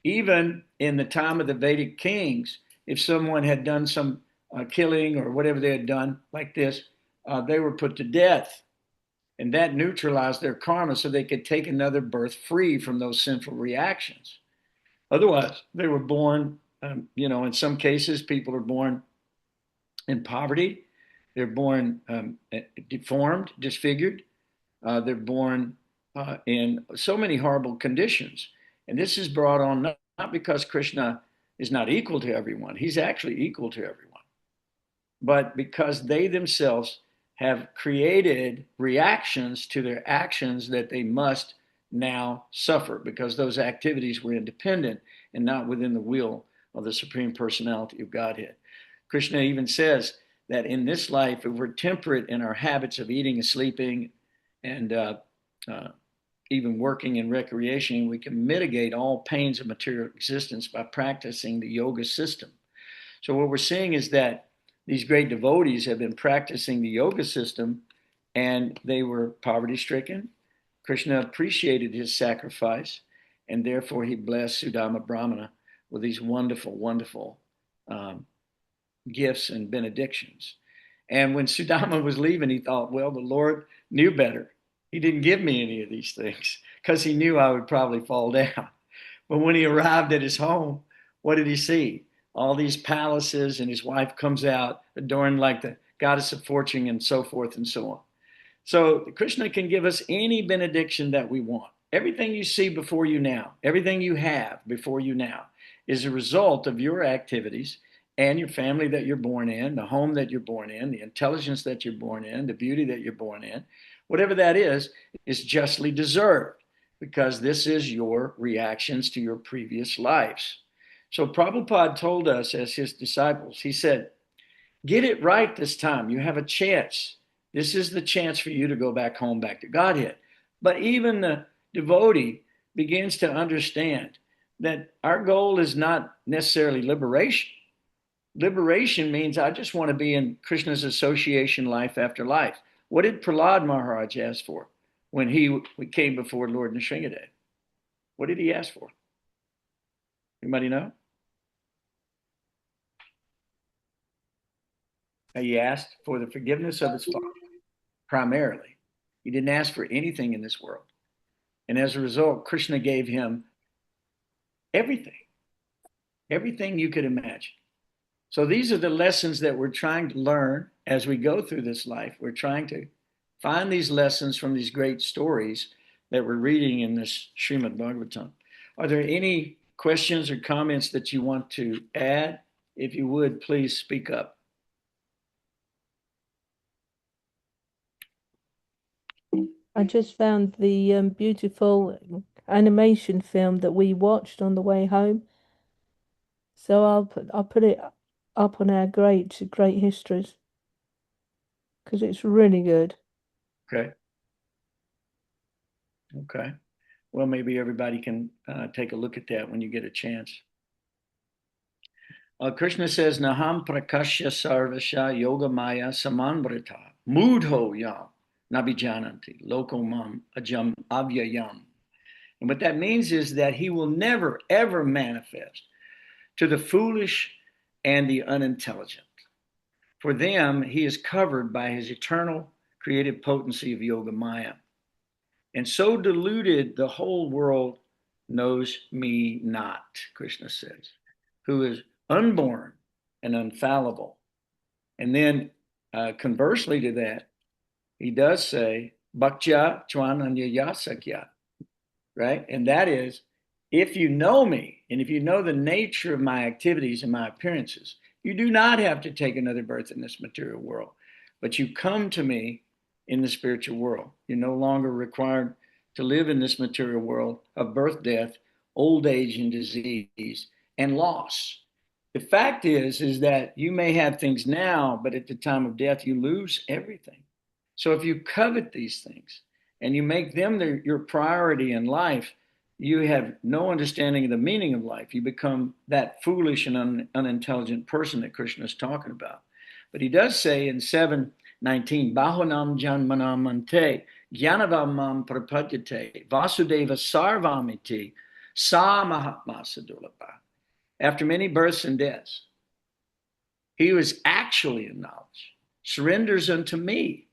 Even in the time of the Vedic kings, if someone had done some killing or whatever they had done like this, they were put to death. And that neutralized their karma so they could take another birth free from those sinful reactions. Otherwise, they were born, in some cases, people are born in poverty. They're born deformed, disfigured. They're born in so many horrible conditions. And this is brought on not because Krishna is not equal to everyone. He's actually equal to everyone. But because they themselves have created reactions to their actions that they must now suffer because those activities were independent and not within the will of the Supreme Personality of Godhead. Krishna even says that in this life, if we're temperate in our habits of eating and sleeping and even working in recreation, we can mitigate all pains of material existence by practicing the yoga system. So what we're seeing is that these great devotees have been practicing the yoga system and they were poverty stricken. Krishna appreciated his sacrifice and therefore he blessed Sudama Brahmana with these wonderful, wonderful gifts and benedictions. And when Sudama was leaving, he thought, well, the Lord knew better. He didn't give me any of these things because he knew I would probably fall down. But when he arrived at his home, what did he see? All these palaces, and his wife comes out adorned like the goddess of fortune and so forth and so on. So Krishna can give us any benediction that we want. Everything you see before you now, everything you have before you now is a result of your activities and your family that you're born in, the home that you're born in, the intelligence that you're born in, the beauty that you're born in. Whatever that is justly deserved because this is your reactions to your previous lives. So Prabhupada told us as his disciples, he said, get it right this time. You have a chance. This is the chance for you to go back home, back to Godhead. But even the devotee begins to understand that our goal is not necessarily liberation. Liberation means I just want to be in Krishna's association life after life. What did Prahlad Maharaj ask for when he came before Lord Nrsingadev? What did he ask for? Anybody know? He asked for the forgiveness of his father, primarily. He didn't ask for anything in this world. And as a result, Krishna gave him everything you could imagine. So these are the lessons that we're trying to learn as we go through this life. We're trying to find these lessons from these great stories that we're reading in this Srimad Bhagavatam. Are there any questions or comments that you want to add? If you would, please speak up. I just found the beautiful animation film that we watched on the way home. So I'll put it up on our great histories because it's really good. Okay. Okay. Well, maybe everybody can take a look at that when you get a chance. Krishna says, Naham prakashya sarvasha yoga maya samanvrita mudho yam nabijananti lokomam ajam avyayam. And what that means is that he will never, ever manifest to the foolish and the unintelligent. For them, he is covered by his eternal creative potency of yoga maya. And so deluded, the whole world knows me not, Krishna says, who is unborn and infallible. And then conversely to that, he does say, Bhaktya Chwananya Sakya, right? And that is, if you know me and if you know the nature of my activities and my appearances, you do not have to take another birth in this material world, but you come to me in the spiritual world. You're no longer required to live in this material world of birth, death, old age, and disease, and loss. The fact is that you may have things now, but at the time of death, you lose everything. So if you covet these things and you make them your priority in life, you have no understanding of the meaning of life. You become that foolish and unintelligent person that Krishna is talking about. But he does say in 7:19, Bahunam Janmanam Ante, Jnanavamam Prapadyate, Vasudeva Sarvamiti, Sa Mahatma Sadulapa. After many births and deaths, he who is actually in knowledge surrenders unto me,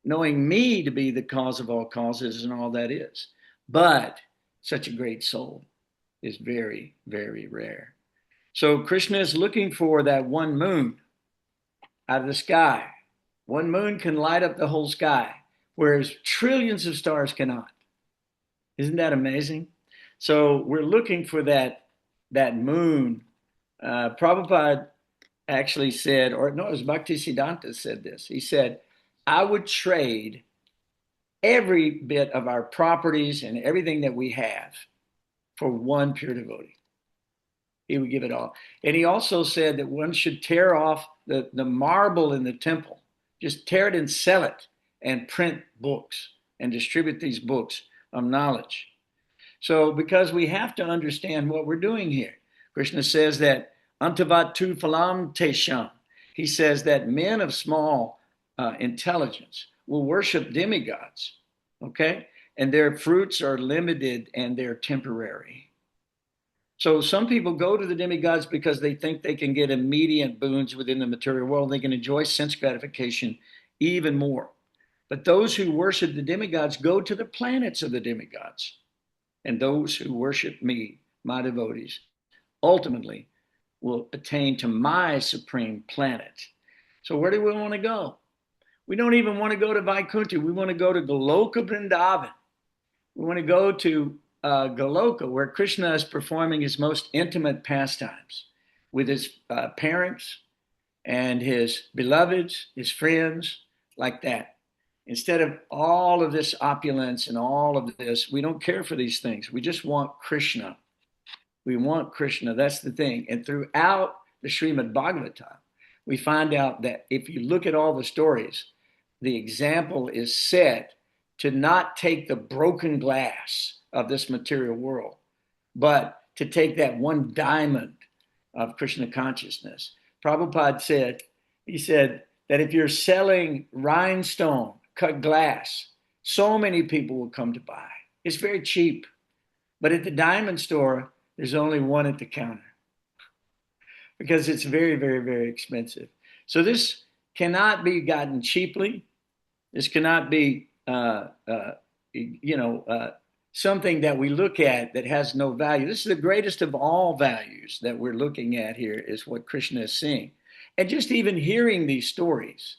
knowing me to be the cause of all causes and all that is. But such a great soul is very, very rare. So Krishna is looking for that one moon out of the sky. One moon can light up the whole sky, whereas trillions of stars cannot. Isn't that amazing? So we're looking for that moon. Prabhupada actually said, or no, it was Bhaktisiddhanta said this. He said, I would trade every bit of our properties and everything that we have for one pure devotee. He would give it all. And he also said that one should tear off the marble in the temple, just tear it and sell it and print books and distribute these books of knowledge. So because we have to understand what we're doing here. Krishna says that antavat tu phalam tesham. He says that men of small intelligence will worship demigods, okay? And their fruits are limited and they're temporary. So some people go to the demigods because they think they can get immediate boons within the material world. They can enjoy sense gratification even more. But those who worship the demigods go to the planets of the demigods. And those who worship me, my devotees, ultimately will attain to my supreme planet. So where do we want to go? We don't even want to go to Vaikuntha. We want to go to Goloka Vrindavan. We want to go to Goloka, where Krishna is performing his most intimate pastimes with his parents and his beloveds, his friends, like that. Instead of all of this opulence and all of this, we don't care for these things. We just want Krishna. We want Krishna. That's the thing. And throughout the Srimad Bhagavatam, we find out that if you look at all the stories, the example is set to not take the broken glass of this material world, but to take that one diamond of Krishna consciousness. Prabhupada said, he said that if you're selling rhinestone, cut glass, so many people will come to buy. It's very cheap. But at the diamond store, there's only one at the counter because it's very, very, very expensive. So this cannot be gotten cheaply. This cannot be, something that we look at that has no value. This is the greatest of all values that we're looking at here is what Krishna is seeing. And just even hearing these stories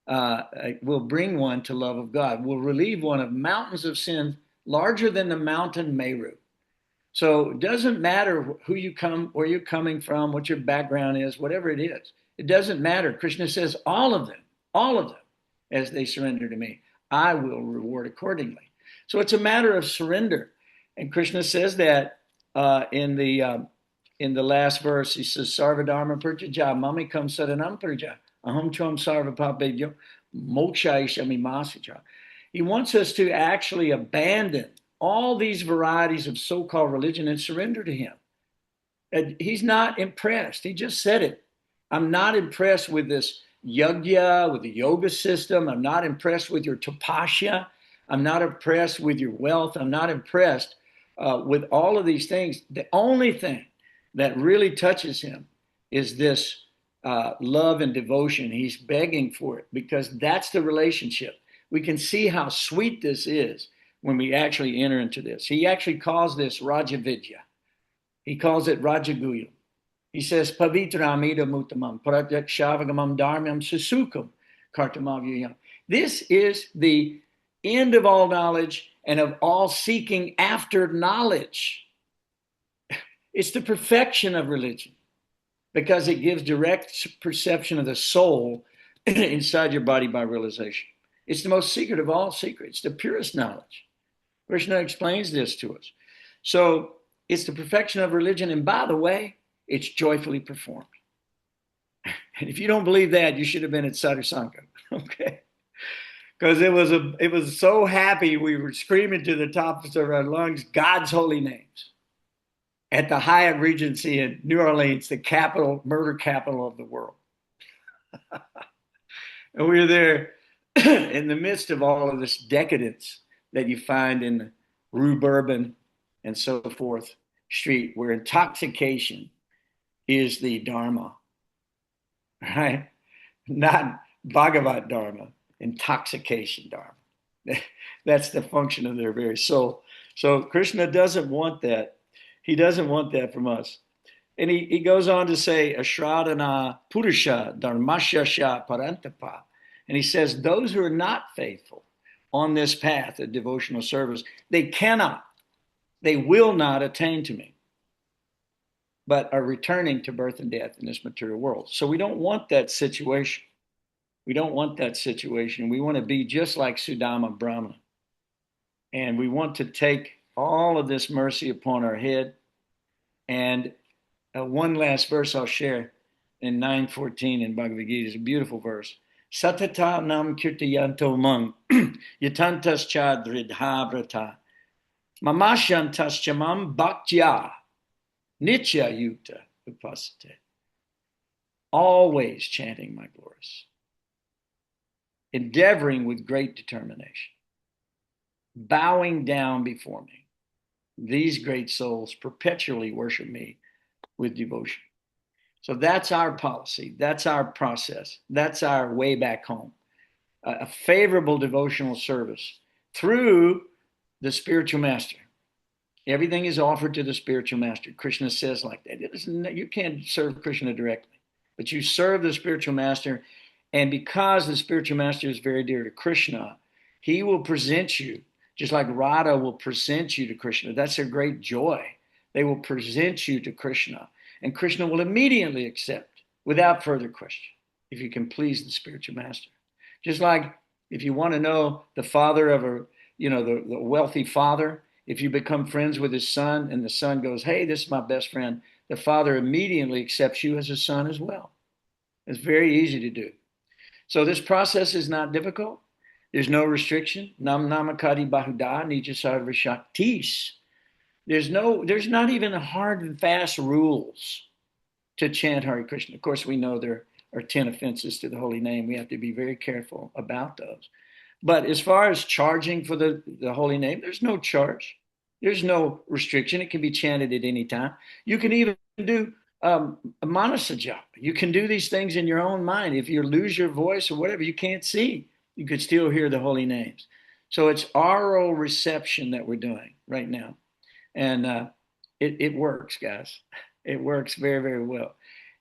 will bring one to love of God, will relieve one of mountains of sin larger than the mountain Meru. So it doesn't matter who you come, where you're coming from, what your background is, whatever it is. It doesn't matter. Krishna says all of them, as they surrender to me, I will reward accordingly. So it's a matter of surrender. And Krishna says that in the last verse. He says, Sarvadharma Purjaja, Mamikam Sadanam Purja, Aham Tvam Sarva Papedyo, Moksha Ishami Masaja. He wants us to actually abandon all these varieties of so-called religion and surrender to him. He's not impressed. He just said it. I'm not impressed with this yagya, with the yoga system. I'm not impressed with your tapasya. I'm not impressed with your wealth. I'm not impressed with all of these things. The only thing that really touches him is this love and devotion. He's begging for it because that's the relationship. We can see how sweet this is when we actually enter into this. He actually calls this Rajavidya. He calls it Rajaguyam. He says, Pavitramida Mutamam, Pratyakshavangamam Dharmam Susukam Kartamavyayam. This is the end of all knowledge and of all seeking after knowledge. It's the perfection of religion because it gives direct perception of the soul inside your body by realization. It's the most secret of all secrets, the purest knowledge. Krishna explains this to us. So it's the perfection of religion. And by the way, it's joyfully performed. And if you don't believe that, you should have been at Sadhusanga, okay? Because it was so happy we were screaming to the tops of our lungs God's holy names at the Hyatt Regency in New Orleans, the capital, murder capital of the world. And we were there in the midst of all of this decadence that you find in Rue Bourbon and so forth street, where intoxication is the Dharma, right? Not Bhagavat Dharma, intoxication Dharma. That's the function of their very soul. So Krishna doesn't want that. He doesn't want that from us. And he goes on to say, Ashradana Purusha Dharmashasha Parantapa. And he says, those who are not faithful on this path of devotional service, they will not attain to me, but are returning to birth and death in this material world. So we don't want that situation. We don't want that situation. We want to be just like Sudama Brahmana. And we want to take all of this mercy upon our head. And one last verse I'll share in 9:14 in Bhagavad Gita is a beautiful verse. Satata nam kirtayanto mang yatantas cha dridhavrata mamashantas chamam bhaktya nitya yukta upasate. Always chanting my glories, endeavoring with great determination, bowing down before me. These great souls perpetually worship me with devotion. So that's our policy. That's our process. That's our way back home. A favorable devotional service through the spiritual master. Everything is offered to the spiritual master. Krishna says like that. You can't serve Krishna directly, but you serve the spiritual master. And because the spiritual master is very dear to Krishna, he will present you, just like Radha will present you to Krishna. That's their great joy. They will present you to Krishna. And Krishna will immediately accept without further question if you can please the spiritual master. Just like if you want to know the father of the wealthy father, if you become friends with his son and the son goes, hey, this is my best friend, the father immediately accepts you as a son as well. It's very easy to do. So this process is not difficult. There's no restriction. Nam namakadi bahuda nijasarva shaktis. There's not even hard and fast rules to chant Hare Krishna. Of course, we know there are 10 offenses to the holy name. We have to be very careful about those. But as far as charging for the holy name, there's no charge. There's no restriction. It can be chanted at any time. You can even do a manasa japa. You can do these things in your own mind. If you lose your voice or whatever, you can't see, you could still hear the holy names. So it's oral reception that we're doing right now. And it works, guys. It works very, very well.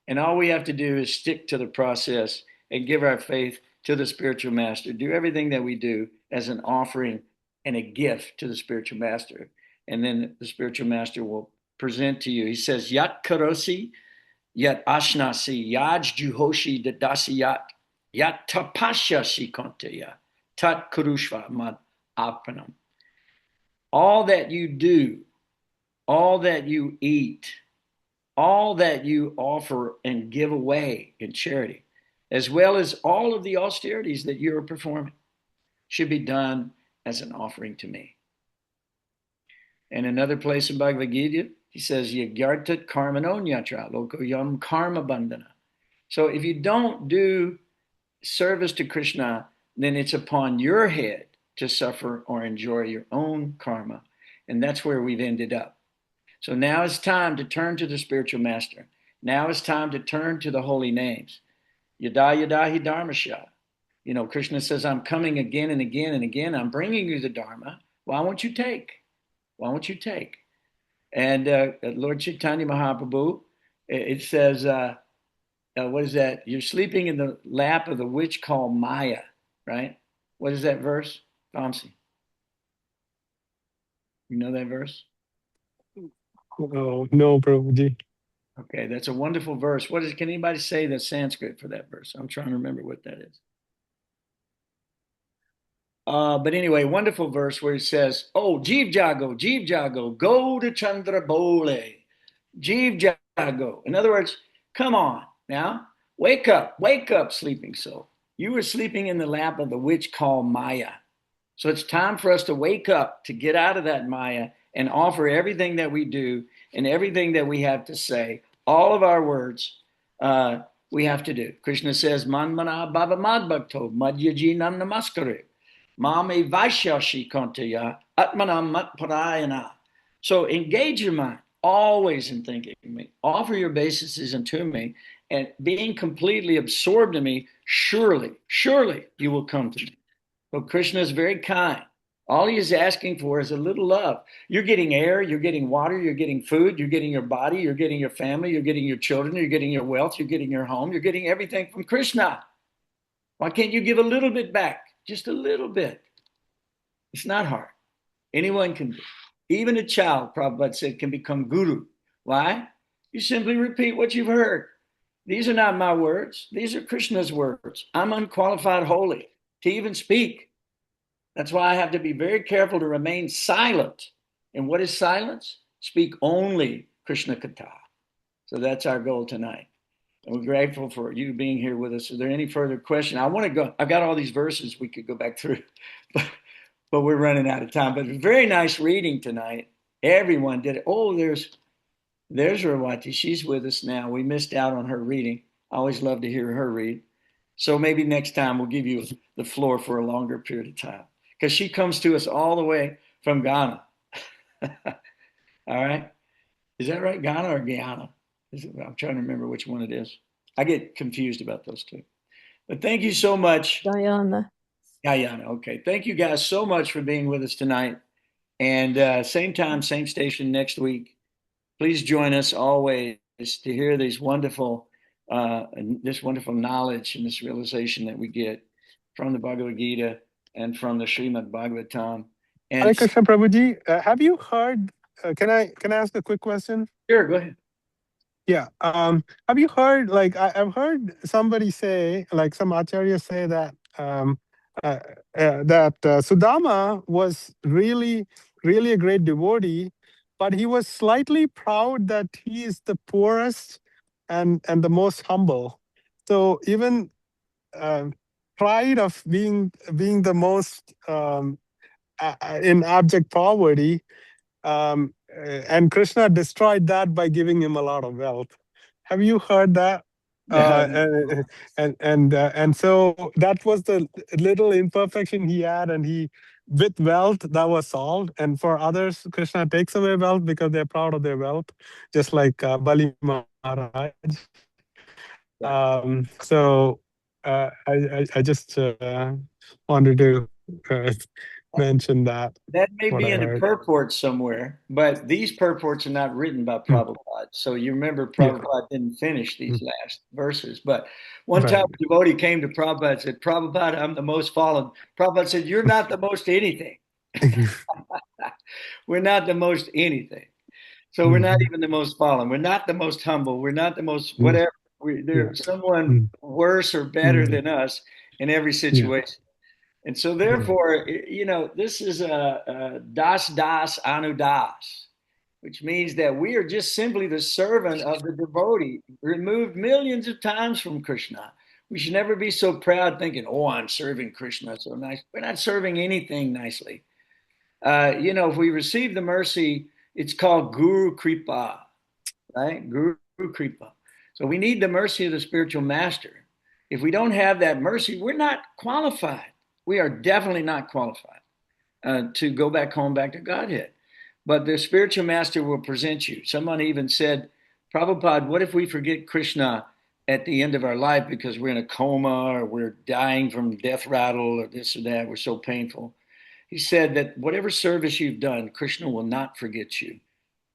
And all we have to do is stick to the process and give our faith to the spiritual master. Do everything that we do as an offering and a gift to the spiritual master. And then the spiritual master will present to you. He says, Yat karosi, yat ashnasi, yaj juhoshi dadasi yat tapasya konteya, tat kurushva mad apanam. All that you do, all that you eat, all that you offer and give away in charity, as well as all of the austerities that you are performing, should be done as an offering to me. And another place in Bhagavad Gita, He says, Yagyartat karmanonyatra, loko yam karma bandhana. So if you don't do service to Krishna, then it's upon your head to suffer or enjoy your own karma. And that's where we've ended up. So now it's time to turn to the spiritual master. Now it's time to turn to the holy names. Yada yada hi dharmasya. Krishna says, I'm coming again and again and again. I'm bringing you the Dharma. Why won't you take? Why won't you take? And Lord Chaitanya Mahaprabhu, it says, what is that? You're sleeping in the lap of the witch called Maya, right? What is that verse, Vamsi? You know that verse? Oh, no, Prabhuji. Okay, that's a wonderful verse. Can anybody say the Sanskrit for that verse? I'm trying to remember what that is. But anyway, wonderful verse where he says, oh, Jeev Jago, go to Chandra Bole. Jeev Jago. In other words, come on now, wake up, sleeping soul. You were sleeping in the lap of the witch called Maya. So it's time for us to wake up, to get out of that Maya and offer everything that we do and everything that we have to say, all of our words, we have to do. Krishna says, Manmana Baba Madbhakto, Madhyaji Nam Namaskare. Mame Vaishyashi Kontaya, Atmanam Matparayana. So engage your mind always in thinking of me. Offer your obeisances unto me, and being completely absorbed in me, surely you will come to me. So Krishna is very kind. All he is asking for is a little love. You're getting air, you're getting water, you're getting food, you're getting your body, you're getting your family, you're getting your children, you're getting your wealth, you're getting your home, you're getting everything from Krishna. Why can't you give a little bit back? Just a little bit. It's not hard. Anyone can do. Even a child, Prabhupada said, can become guru. Why? You simply repeat what you've heard. These are not my words. These are Krishna's words. I'm unqualified holy to even speak. That's why I have to be very careful to remain silent. And what is silence? Speak only Krishna Katha. So that's our goal tonight. And we're grateful for you being here with us. Is there any further question? I want to go. I've got all these verses we could go back through, but we're running out of time. But very nice reading tonight. Everyone did it. Oh, there's Rawati. She's with us now. We missed out on her reading. I always love to hear her read. So maybe next time we'll give you the floor for a longer period of time, because she comes to us all the way from Ghana. All right. Is that right? Ghana or Guyana? I'm trying to remember which one it is. I get confused about those two. But thank you so much. Diana. Guyana. Okay. Thank you guys so much for being with us tonight. And same time, same station next week. Please join us always to hear these this wonderful knowledge and this realization that we get from the Bhagavad Gita and from the Srimad Bhagavatam. And Hare Krishna, Prabhuji. Have you heard? Can I ask a quick question? Sure, go ahead. Yeah. Have you heard? Like I've heard somebody say, like some acharyas say that Sudama was really a great devotee, but he was slightly proud that he is the poorest and the most humble. So even pride of being the most in abject poverty, and Krishna destroyed that by giving him a lot of wealth. Have you heard that? And so that was the little imperfection he had, and he, with wealth, that was solved. And for others, Krishna takes away wealth because they're proud of their wealth, just like Bali Maharaj. So I just wanted to mention that. That may what be I in a heard. purport somewhere, but these purports are not written by Prabhupada. So you remember Yeah. Prabhupada didn't finish these last verses. But one Right. time a devotee came to Prabhupada and said, Prabhupada, I'm the most fallen. Prabhupada said, you're not the most anything. We're not the most anything. So we're not even the most fallen. We're not the most humble. We're not the most whatever. There's someone worse or better than us in every situation. And so therefore, this is a das anu das, which means that we are just simply the servant of the devotee, removed millions of times from Krishna. We should never be so proud thinking, oh, I'm serving Krishna so nice. We're not serving anything nicely. If we receive the mercy It's called Guru Kripa, right? Guru Kripa. So we need the mercy of the spiritual master. If we don't have that mercy, we're not qualified. We are definitely not qualified to go back home, back to Godhead. But the spiritual master will present you. Someone even said, Prabhupada, what if we forget Krishna at the end of our life because we're in a coma or we're dying from death rattle or this or that? We're so painful. He said that whatever service you've done, Krishna will not forget you.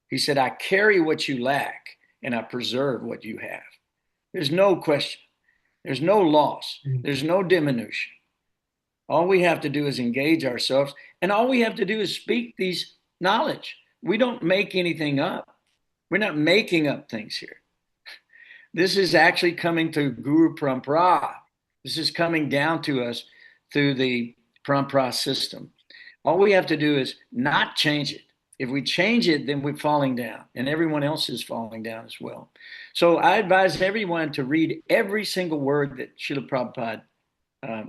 He said, I carry what you lack and I preserve what you have. There's no question. There's no loss. There's no diminution. All we have to do is engage ourselves, and all we have to do is speak these knowledge. We don't make anything up. We're not making up things here. This is actually coming through Guru Parampara. This is coming down to us through the Parampara system. All we have to do is not change it. If we change it, then we're falling down, and everyone else is falling down as well. So I advise everyone to read every single word that Srila Prabhupada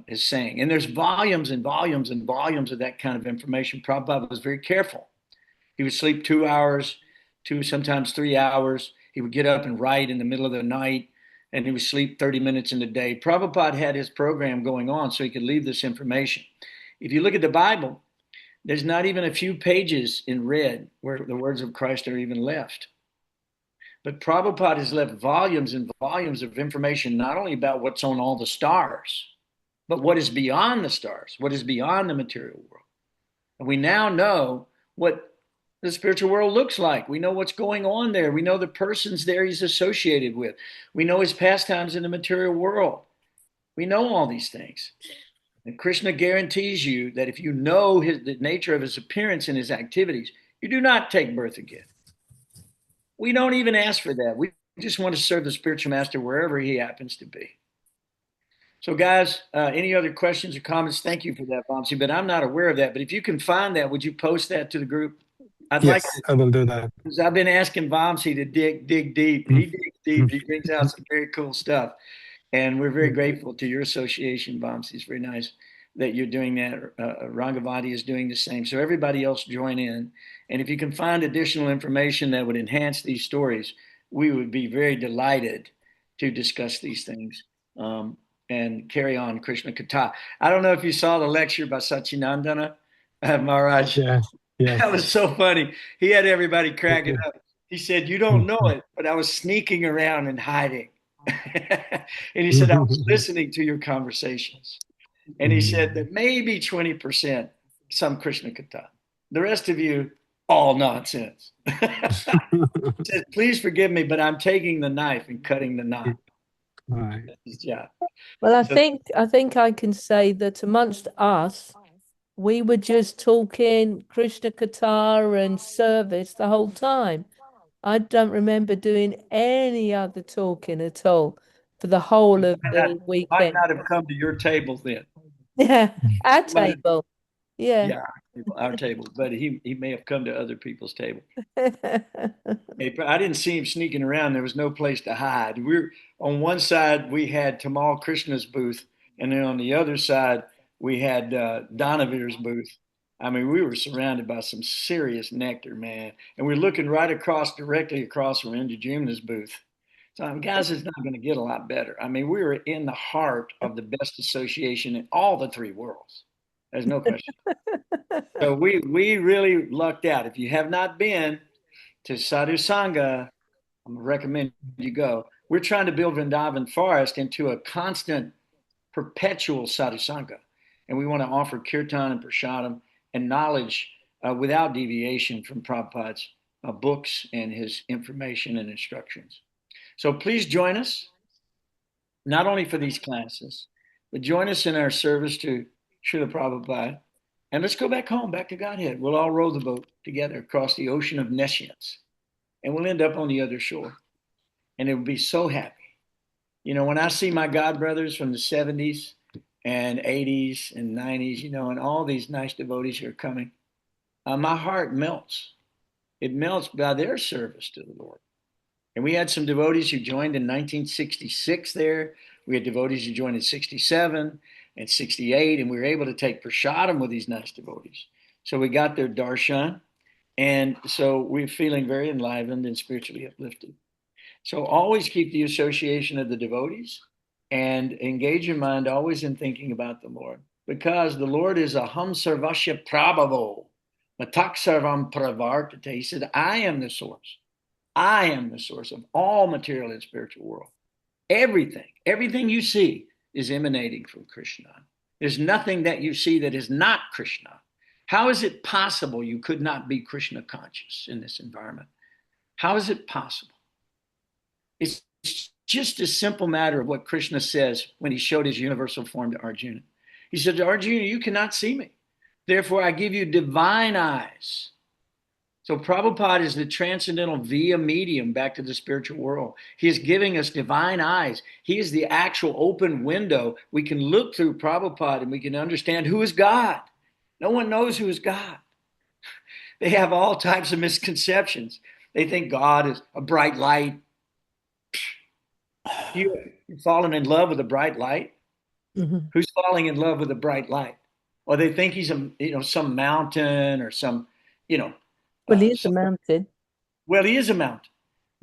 is saying. And there's volumes and volumes and volumes of that kind of information. Prabhupada was very careful. He would sleep 2 hours, sometimes 3 hours. He would get up and write in the middle of the night, and he would sleep 30 minutes in a day. Prabhupada had his program going on so he could leave this information. If you look at the Bible, there's not even a few pages in red where the words of Christ are even left. But Prabhupada has left volumes and volumes of information, not only about what's on all the stars, but what is beyond the stars, what is beyond the material world. And we now know what the spiritual world looks like. We know what's going on there. We know the persons there he's associated with. We know his pastimes in the material world. We know all these things. And Krishna guarantees you that if you know the nature of his appearance and his activities, you do not take birth again. We don't even ask for that. We just want to serve the spiritual master wherever he happens to be. So guys, any other questions or comments? Thank you for that, Vamsi, but I'm not aware of that. But if you can find that, would you post that to the group? I'd like Yes, to, I will do that. because I've been asking Vamsi to dig deep. He digs deep. He brings out some very cool stuff. And we're very grateful to your association, Vamsi. It's very nice that you're doing that. Rangavati is doing the same. So everybody else join in. And if you can find additional information that would enhance these stories, we would be very delighted to discuss these things and carry on Krishna Katha. I don't know if you saw the lecture by Sachinandana Maharaj. Yeah, That was yes. so funny. He had everybody cracking up. He said, you don't know it, but I was sneaking around and hiding. And he said, I was listening to your conversations. And he said that maybe 20% some Krishna Katha. The rest of you, all nonsense. He said, please forgive me, but I'm taking the knife and cutting the knot. Right. That's his job. Well, I So, think I can say that amongst us, we were just talking Krishna Katha and service the whole time. I don't remember doing any other talking at all for the whole of the might weekend. not have come to your table then. Yeah, our Might have- table. Yeah. Yeah, our table, but he may have come to other people's table. I didn't see him sneaking around. There was no place to hide. We're on one side we had Tamal Krishna's booth, and then on the other side we had Donavir's booth. I mean, we were surrounded by some serious nectar, man, and we're looking right across, directly across from Indra booth. So, guys, it's not going to get a lot better. I mean, we were in the heart of the best association in all the three worlds. There's no question. So we really lucked out. If you have not been to Sadhu Sangha, I'm gonna recommend you go. We're trying to build Vrindavan Forest into a constant, perpetual Sadhu Sangha, and we want to offer kirtan and prasadam and knowledge without deviation from Prabhupada's books and his information and instructions. So please join us, not only for these classes, but join us in our service to Srila Prabhupada. And let's go back home, back to Godhead. We'll all row the boat together across the ocean of nescience, and we'll end up on the other shore. And it will be so happy. You know, when I see my God brothers from the 70s and 80s and 90s, and all these nice devotees who are coming, my heart melts. It melts by their service to the Lord. And we had some devotees who joined in 1966 there. We had devotees who joined in 67 and 68, and we were able to take prasadam with these nice devotees. So we got their darshan, And so we're feeling very enlivened and spiritually uplifted. So always keep the association of the devotees and engage your mind always in thinking about the Lord, because the Lord is aham sarvasya prabhavo, matak sarvam pravartate. He said, I am the source. I am the source of all material and spiritual world. Everything you see is emanating from Krishna. There's nothing that you see that is not Krishna. How is it possible you could not be Krishna conscious in this environment? How is it possible? It's just a simple matter of what Krishna says when he showed his universal form to Arjuna. He said to Arjuna, you cannot see me. Therefore, I give you divine eyes. So Prabhupada is the transcendental via medium back to the spiritual world. He is giving us divine eyes. He is the actual open window. We can look through Prabhupada and we can understand who is God. No one knows who is God. They have all types of misconceptions. They think God is a bright light. You've fallen in love with a bright light? Mhm. Who's falling in love with a bright light? Or they think he's some mountain or some, Well, he is a some, mountain. well, he is a mountain.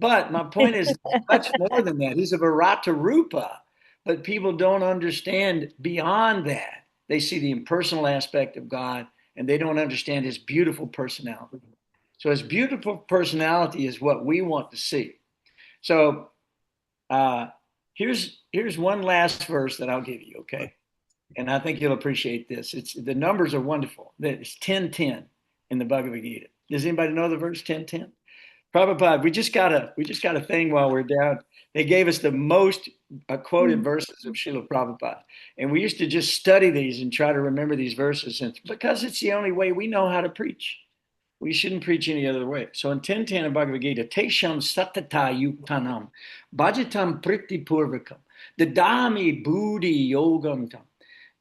But my point is much more than that. He's a Virata Rupa, but people don't understand beyond that. They see the impersonal aspect of God and they don't understand his beautiful personality. So his beautiful personality is what we want to see. So here's one last verse that I'll give you, okay? And I think you'll appreciate this. The numbers are wonderful. It's 10:10 in the Bhagavad Gita. Does anybody know the verse 10:10? Prabhupada, we just got a thing while we're down. They gave us the most quoted verses of Srila Prabhupada. And we used to just study these and try to remember these verses. And because it's the only way we know how to preach. We shouldn't preach any other way. So in 10:10 of Bhagavad Gita, Tesham satata yuktanam, bhajatam priti purvakam, dadami buddhi yogam tam,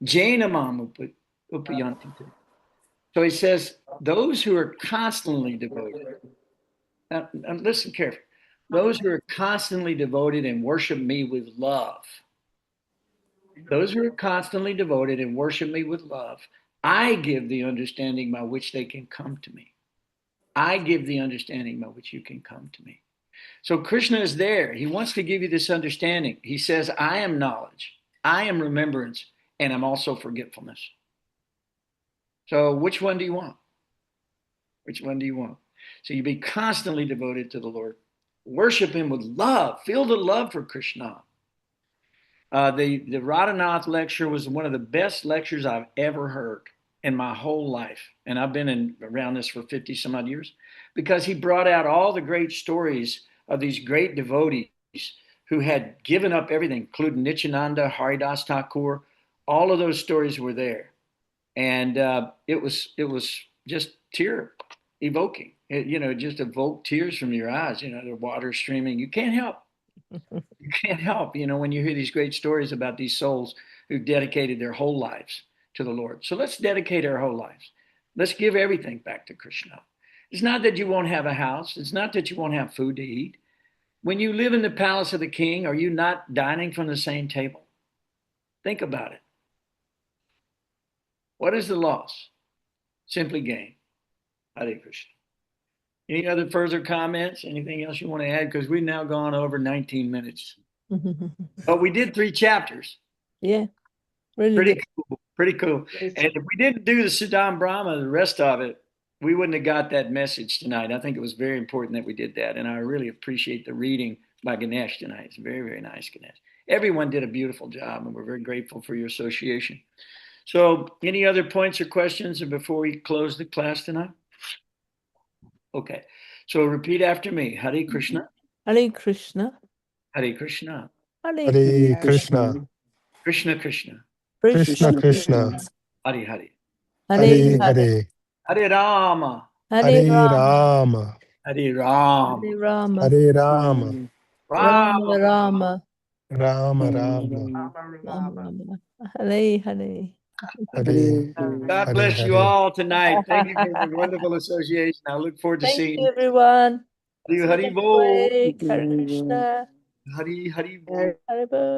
jainamam upayanti. So he says, those who are constantly devoted, now listen carefully, those who are constantly devoted and worship me with love, those who are constantly devoted and worship me with love, I give the understanding by which they can come to me. I give the understanding by which you can come to me. So Krishna is there. He wants to give you this understanding. He says, I am knowledge, I am remembrance, and I'm also forgetfulness. So which one do you want? Which one do you want? So you be constantly devoted to the Lord. Worship him with love. Feel the love for Krishna. The Radhanath lecture was one of the best lectures I've ever heard in my whole life. And I've been around this for 50 some odd years, because he brought out all the great stories of these great devotees who had given up everything, including Nityananda, Haridas Thakur. All of those stories were there. And it was just tear evoking. It just evoked tears from your eyes, the water streaming. You can't help. You can't help, when you hear these great stories about these souls who dedicated their whole lives to the Lord. So let's dedicate our whole lives. Let's give everything back to Krishna. It's not that you won't have a house. It's not that you won't have food to eat. When you live in the palace of the king, are you not dining from the same table? Think about it. What is the loss? Simply gain. Hare Krishna. Any other further comments? Anything else you want to add? Because we've now gone over 19 minutes. But we did 3 chapters. Yeah, really Pretty good. cool. Pretty cool. And if we didn't do the Sudama Brahma, the rest of it, we wouldn't have got that message tonight. I think it was very important that we did that. And I really appreciate the reading by Ganesh tonight. It's very, very nice, Ganesh. Everyone did a beautiful job, and we're very grateful for your association. So any other points or questions before we close the class tonight? Okay. So repeat after me. Hare Krishna. Hare Krishna. Hare Krishna. Hare Hare Krishna. Krishna Krishna. Krishna Krishna. Hare Hare. Hare Hare. Hare Rama. Hare Hare Rama. Rama. Hare Rama. Hare Rama. Hare Rama. Rama Rama. Rama Rama. Rama. Hare Hare. Hare. God bless you all tonight. Thank you for the wonderful association. I look forward to Thank seeing you, everyone. you. Hare Bo. Hare Krishna. Hare Bo. Hare Bo.